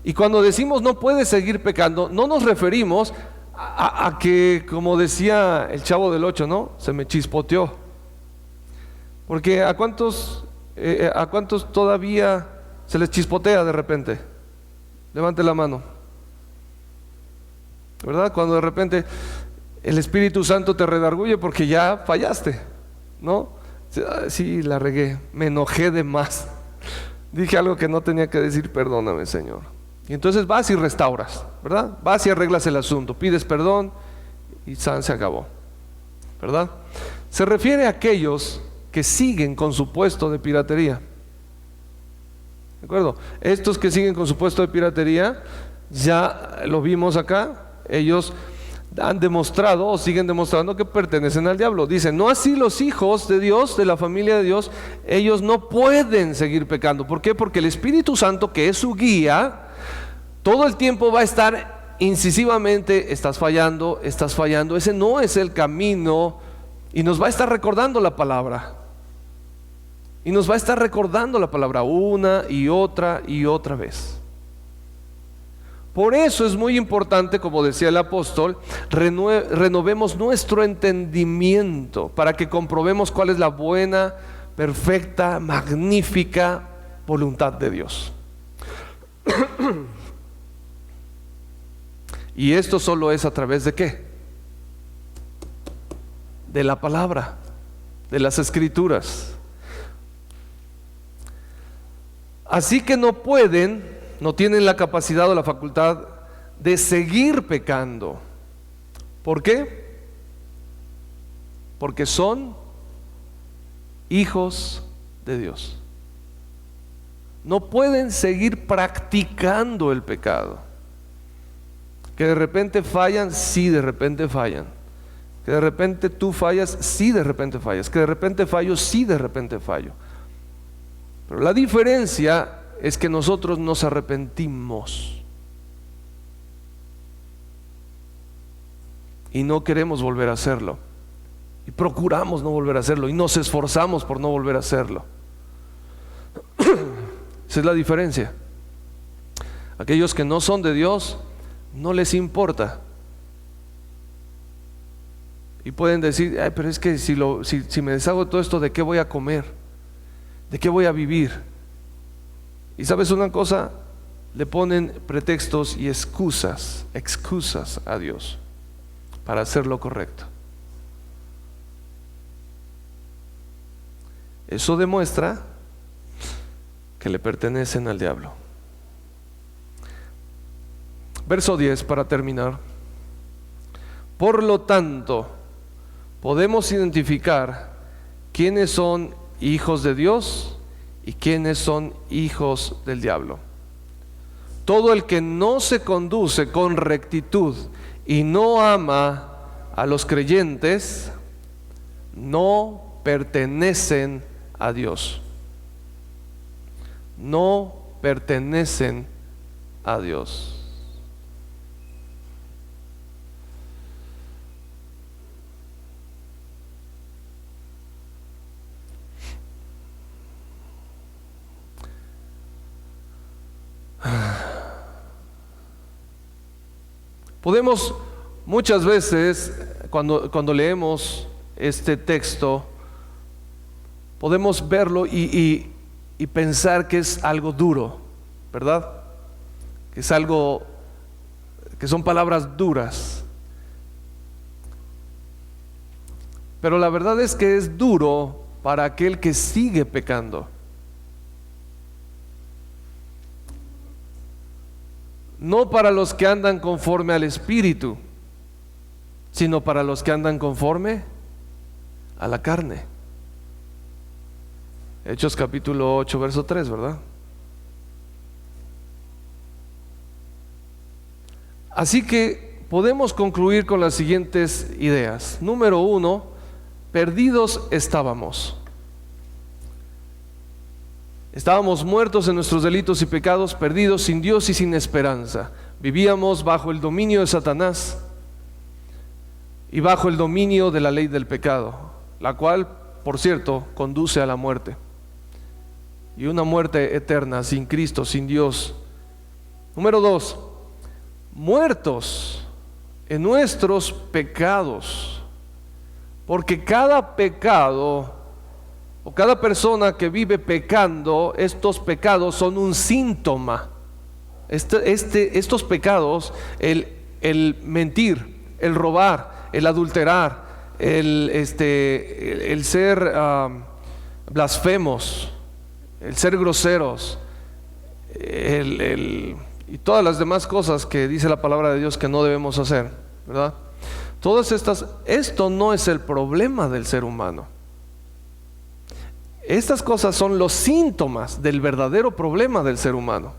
Y cuando decimos no puede seguir pecando, no nos referimos a que, como decía el Chavo del 8, ¿no? Se me chispoteó. Porque ¿a cuántos todavía se les chispotea de repente? Levante la mano. ¿Verdad? Cuando de repente el Espíritu Santo te redarguye porque ya fallaste, ¿no? Sí, la regué, me enojé de más, dije algo que no tenía que decir, perdóname, Señor. Y entonces vas y restauras, ¿verdad? Vas y arreglas el asunto, pides perdón y se acabó, ¿verdad? Se refiere a aquellos que siguen con su puesto de piratería. ¿De acuerdo? Estos que siguen con su puesto de piratería, ya lo vimos acá, ellos han demostrado o siguen demostrando que pertenecen al diablo. Dicen, no así los hijos de Dios, de la familia de Dios, ellos no pueden seguir pecando. ¿Por qué? Porque el Espíritu Santo, que es su guía, todo el tiempo va a estar incisivamente, estás fallando, ese no es el camino, y nos va a estar recordando la palabra. Y nos va a estar recordando la palabra una y otra vez. Por eso es muy importante, como decía el apóstol, renovemos nuestro entendimiento para que comprobemos cuál es la buena, perfecta, magnífica voluntad de Dios. Y esto solo es a través de ¿qué? De la palabra, de las escrituras. Así que no tienen la capacidad o la facultad de seguir pecando. ¿Por qué? Porque son hijos de Dios. No pueden seguir practicando el pecado. Que de repente fallan, sí, de repente fallan. Que de repente tú fallas, sí, de repente fallas. Que de repente fallo, sí, de repente fallo. Pero la diferencia es que nosotros nos arrepentimos y no queremos volver a hacerlo, y procuramos no volver a hacerlo, y nos esforzamos por no volver a hacerlo. Esa es la diferencia. Aquellos que no son de Dios, no les importa, y pueden decir, ay, pero es que si me deshago de todo esto, ¿de qué voy a comer? ¿De qué voy a vivir? Y sabes una cosa, le ponen pretextos y excusas a Dios para hacer lo correcto. Eso demuestra que le pertenecen al diablo. Verso 10 para terminar. Por lo tanto, podemos identificar quiénes son hijos de Dios y quiénes son hijos del diablo. Todo el que no se conduce con rectitud y no ama a los creyentes, no pertenecen a Dios. No pertenecen a Dios. Podemos muchas veces, cuando leemos este texto, podemos verlo y pensar que es algo duro, ¿verdad? Que es algo, que son palabras duras. Pero la verdad es que es duro para aquel que sigue pecando. No para los que andan conforme al Espíritu, sino para los que andan conforme a la carne. Hechos capítulo 8, verso 3, ¿verdad? Así que podemos concluir con las siguientes ideas. Número 1, perdidos estábamos. Estábamos muertos en nuestros delitos y pecados, perdidos, sin Dios y sin esperanza. Vivíamos bajo el dominio de Satanás y bajo el dominio de la ley del pecado, la cual, por cierto, conduce a la muerte. Y una muerte eterna, sin Cristo, sin Dios. Número 2, muertos en nuestros pecados, porque cada pecado o cada persona que vive pecando, estos pecados son un síntoma. Estos pecados, el mentir, el robar, el adulterar, el ser blasfemos, el ser groseros, y todas las demás cosas que dice la palabra de Dios que no debemos hacer, ¿verdad? Todas estas, esto no es el problema del ser humano. Estas cosas son los síntomas del verdadero problema del ser humano.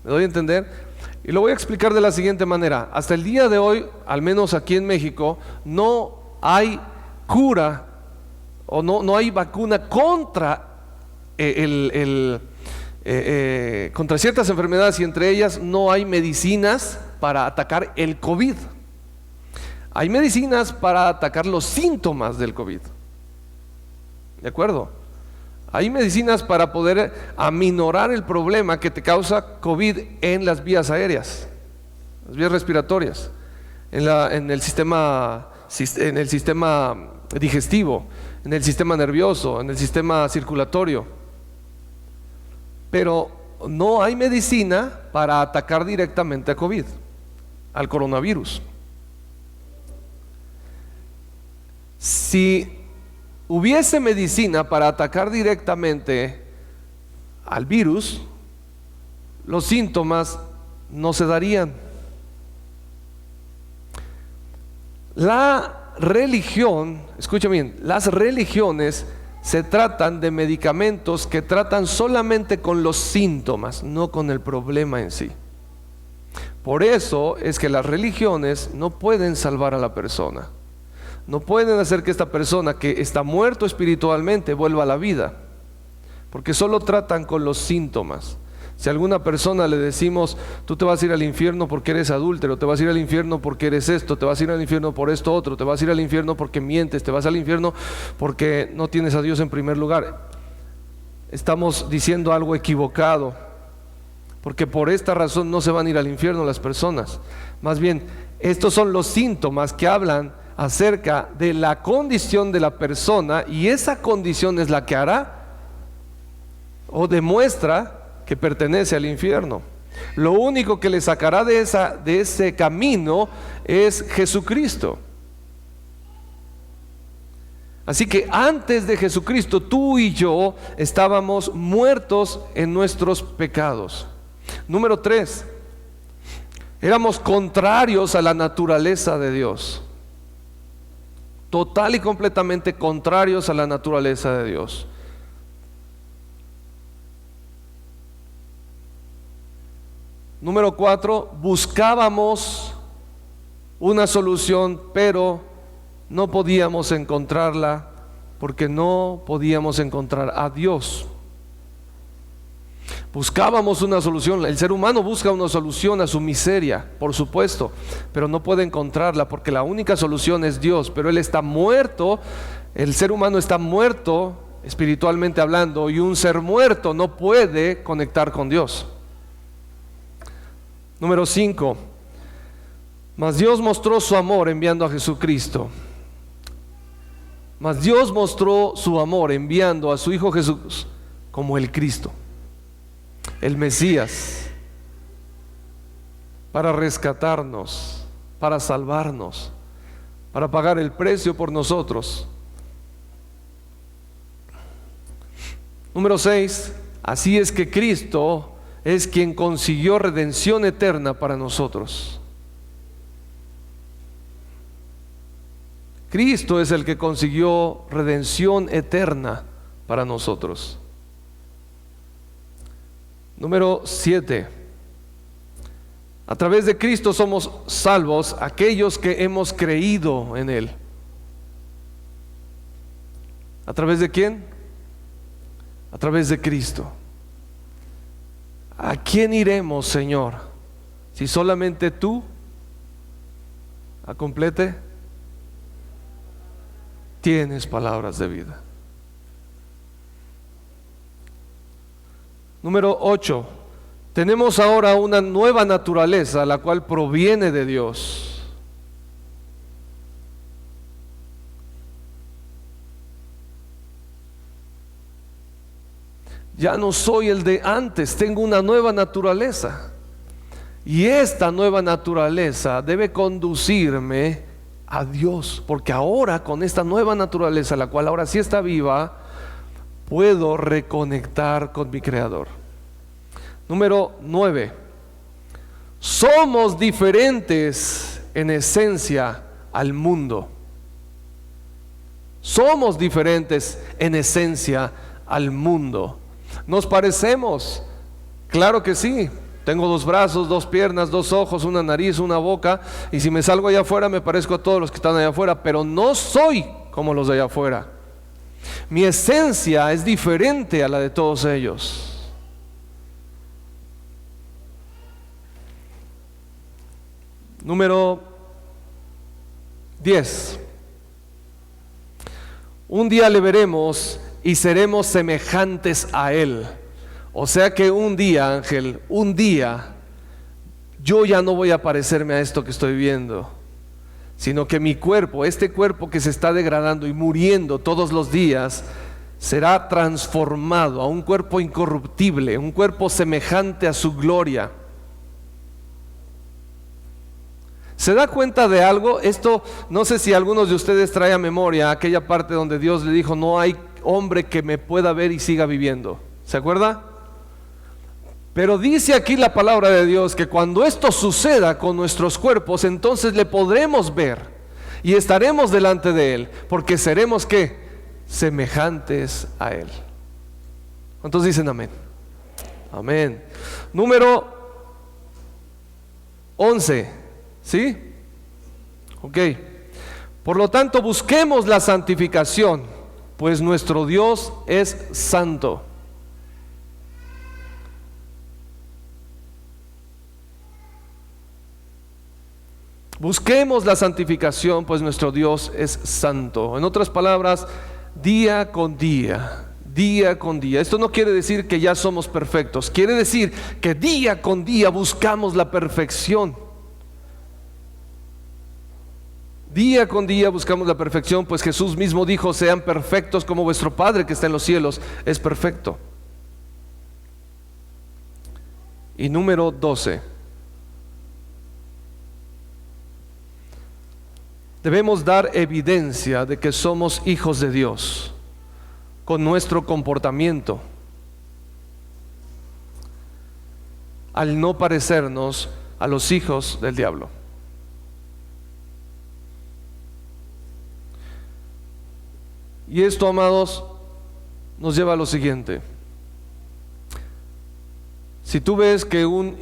¿Me doy a entender? Y lo voy a explicar de la siguiente manera. Hasta el día de hoy, al menos aquí en México, no hay cura o no hay vacuna contra contra ciertas enfermedades, y entre ellas no hay medicinas para atacar el COVID. Hay medicinas para atacar los síntomas del COVID. ¿De acuerdo? Hay medicinas para poder aminorar el problema que te causa COVID en las vías aéreas, las vías respiratorias, en el sistema digestivo, en el sistema nervioso, en el sistema circulatorio. Pero no hay medicina para atacar directamente a COVID, al coronavirus. Si hubiese medicina para atacar directamente al virus, los síntomas no se darían. La religión, escucha bien, las religiones se tratan de medicamentos que tratan solamente con los síntomas, no con el problema en sí. Por eso es que las religiones no pueden salvar a la persona. No pueden hacer que esta persona que está muerto espiritualmente vuelva a la vida, porque solo tratan con los síntomas. Si a alguna persona le decimos, tú te vas a ir al infierno porque eres adúltero, te vas a ir al infierno porque eres esto, te vas a ir al infierno por esto otro, te vas a ir al infierno porque mientes, te vas al infierno porque no tienes a Dios en primer lugar, estamos diciendo algo equivocado, porque por esta razón no se van a ir al infierno las personas. Más bien, estos son los síntomas que hablan acerca de la condición de la persona, y esa condición es la que hará o demuestra que pertenece al infierno. Lo único que le sacará de ese camino es Jesucristo. Así que antes de Jesucristo, tú y yo estábamos muertos en nuestros pecados. Número 3, éramos contrarios a la naturaleza de Dios. Total y completamente contrarios a la naturaleza de Dios. Número 4, buscábamos una solución, pero no podíamos encontrarla porque no podíamos encontrar a Dios. Buscábamos una solución. El ser humano busca una solución a su miseria, por supuesto, pero no puede encontrarla porque la única solución es Dios. Pero Él está muerto, el ser humano está muerto espiritualmente hablando, y un ser muerto no puede conectar con Dios. Número 5, mas Dios mostró su amor enviando a Jesucristo. Mas Dios mostró su amor enviando a su Hijo Jesús como el Cristo, el Mesías, para rescatarnos, para salvarnos, para pagar el precio por nosotros. Número 6, así es que Cristo es quien consiguió redención eterna para nosotros. Cristo es el que consiguió redención eterna para nosotros. Número 7, a través de Cristo somos salvos aquellos que hemos creído en Él. ¿A través de quién? A través de Cristo. ¿A quién iremos, Señor? Si solamente tú complete tienes palabras de vida. Número 8, tenemos ahora una nueva naturaleza, la cual proviene de Dios. Ya no soy el de antes, tengo una nueva naturaleza. Y esta nueva naturaleza debe conducirme a Dios, porque ahora con esta nueva naturaleza, la cual ahora sí está viva, puedo reconectar con mi Creador. Número 9, somos diferentes en esencia al mundo. Somos diferentes en esencia al mundo. ¿Nos parecemos? Claro que sí. Tengo 2 brazos, 2 piernas, 2 ojos, una nariz, una boca, y si me salgo allá afuera me parezco a todos los que están allá afuera, pero no soy como los de allá afuera. Mi esencia es diferente a la de todos ellos. Número 10. Un día le veremos y seremos semejantes a Él. O sea que un día, Ángel, un día, yo ya no voy a parecerme a esto que estoy viendo, sino que mi cuerpo, este cuerpo que se está degradando y muriendo todos los días, será transformado a un cuerpo incorruptible, un cuerpo semejante a su gloria. ¿Se da cuenta de algo? Esto, no sé si algunos de ustedes traen a memoria aquella parte donde Dios le dijo: no hay hombre que me pueda ver y siga viviendo. ¿Se acuerda? Pero dice aquí la palabra de Dios que cuando esto suceda con nuestros cuerpos, entonces le podremos ver y estaremos delante de Él, porque seremos ¿qué? Semejantes a Él. ¿Cuántos dicen amén? Amén. Número 11, ¿sí? Ok. Por lo tanto, busquemos la santificación, pues nuestro Dios es santo. Busquemos la santificación, pues nuestro Dios es santo. En otras palabras, día con día, día con día. Esto no quiere decir que ya somos perfectos, quiere decir que día con día buscamos la perfección. Día con día buscamos la perfección, pues Jesús mismo dijo: sean perfectos como vuestro Padre que está en los cielos es perfecto. Y número 12. Debemos dar evidencia de que somos hijos de Dios con nuestro comportamiento, al no parecernos a los hijos del diablo. Y esto, amados, nos lleva a lo siguiente. Si tú ves que un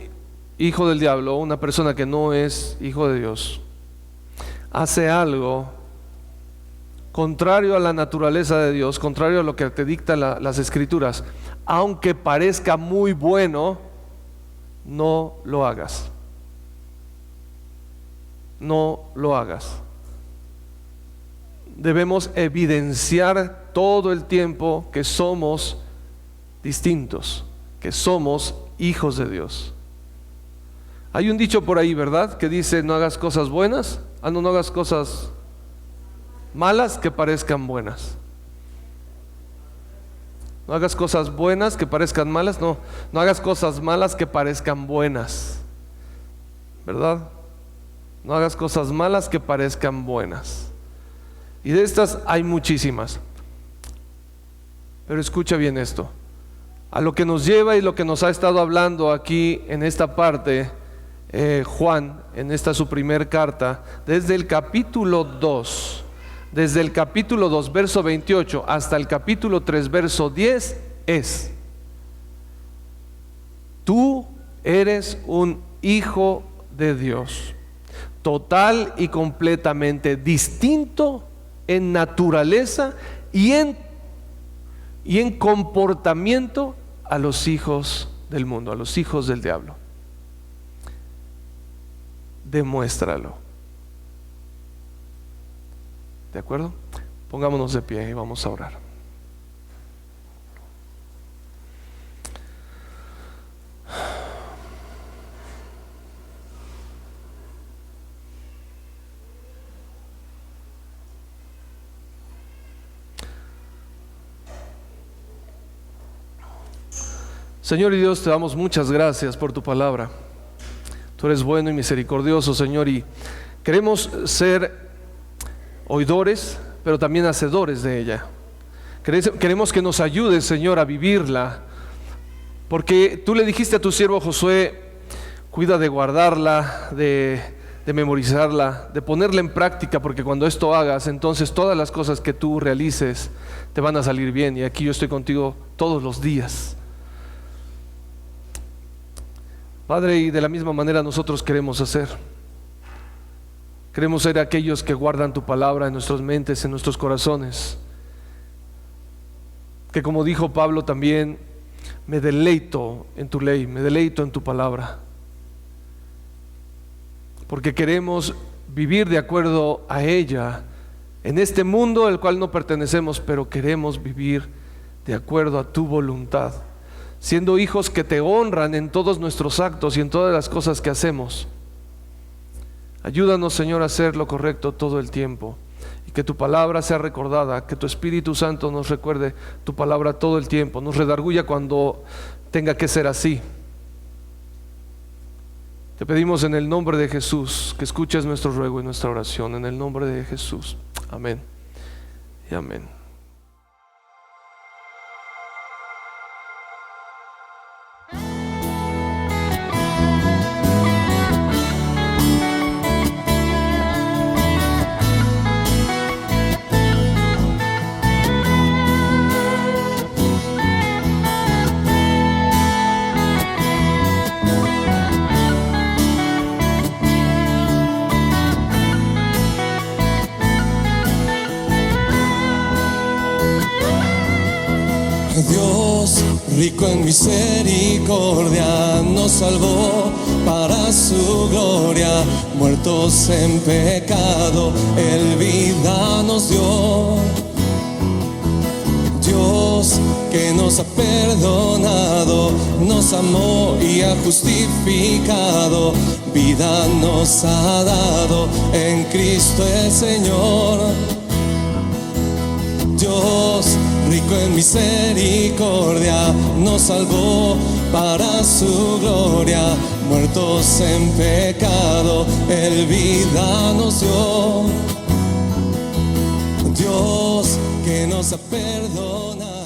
hijo del diablo, una persona que no es hijo de Dios, hace algo contrario a la naturaleza de Dios, contrario a lo que te dictan las Escrituras, aunque parezca muy bueno, no lo hagas. No lo hagas. Debemos evidenciar todo el tiempo que somos distintos, que somos hijos de Dios. Hay un dicho por ahí, ¿verdad?, que dice: no hagas cosas buenas, no hagas cosas malas que parezcan buenas. No hagas cosas buenas que parezcan malas, no hagas cosas malas que parezcan buenas, ¿verdad? No hagas cosas malas que parezcan buenas. Y de estas hay muchísimas. Pero escucha bien esto. A lo que nos lleva y lo que nos ha estado hablando aquí en esta parte, Juan, en esta su primer carta, desde el capítulo 2, verso 28, hasta el capítulo 3, verso 10, es: tú eres un hijo de Dios, total y completamente distinto en naturaleza y en comportamiento a los hijos del mundo, a los hijos del diablo. Demuéstralo. ¿De acuerdo? Pongámonos de pie y vamos a orar. Señor y Dios, te damos muchas gracias por tu palabra. Tú eres bueno y misericordioso, Señor, y queremos ser oidores, pero también hacedores de ella. Queremos que nos ayudes, Señor, a vivirla, porque tú le dijiste a tu siervo Josué: cuida de guardarla, de memorizarla, de ponerla en práctica, porque cuando esto hagas, entonces todas las cosas que tú realices te van a salir bien. Y aquí yo estoy contigo todos los días, Padre, y de la misma manera nosotros queremos hacer. Queremos ser aquellos que guardan tu palabra en nuestras mentes, en nuestros corazones. Que, como dijo Pablo también, me deleito en tu ley, me deleito en tu palabra. Porque queremos vivir de acuerdo a ella en este mundo al cual no pertenecemos, pero queremos vivir de acuerdo a tu voluntad, siendo hijos que te honran en todos nuestros actos y en todas las cosas que hacemos. Ayúdanos, Señor, a hacer lo correcto todo el tiempo, y que tu palabra sea recordada, que tu Espíritu Santo nos recuerde tu palabra todo el tiempo, nos redarguya cuando tenga que ser así. Te pedimos en el nombre de Jesús que escuches nuestro ruego y nuestra oración, en el nombre de Jesús. Amén y amén. Dios, rico en misericordia, nos salvó para su gloria. Muertos en pecado, Él vida nos dio. Dios, que nos ha perdonado, nos amó y ha justificado. Vida nos ha dado en Cristo el Señor. Dios, rico en misericordia, nos salvó para su gloria. Muertos en pecado, Él vida nos dio. Dios que nos ha perdonado.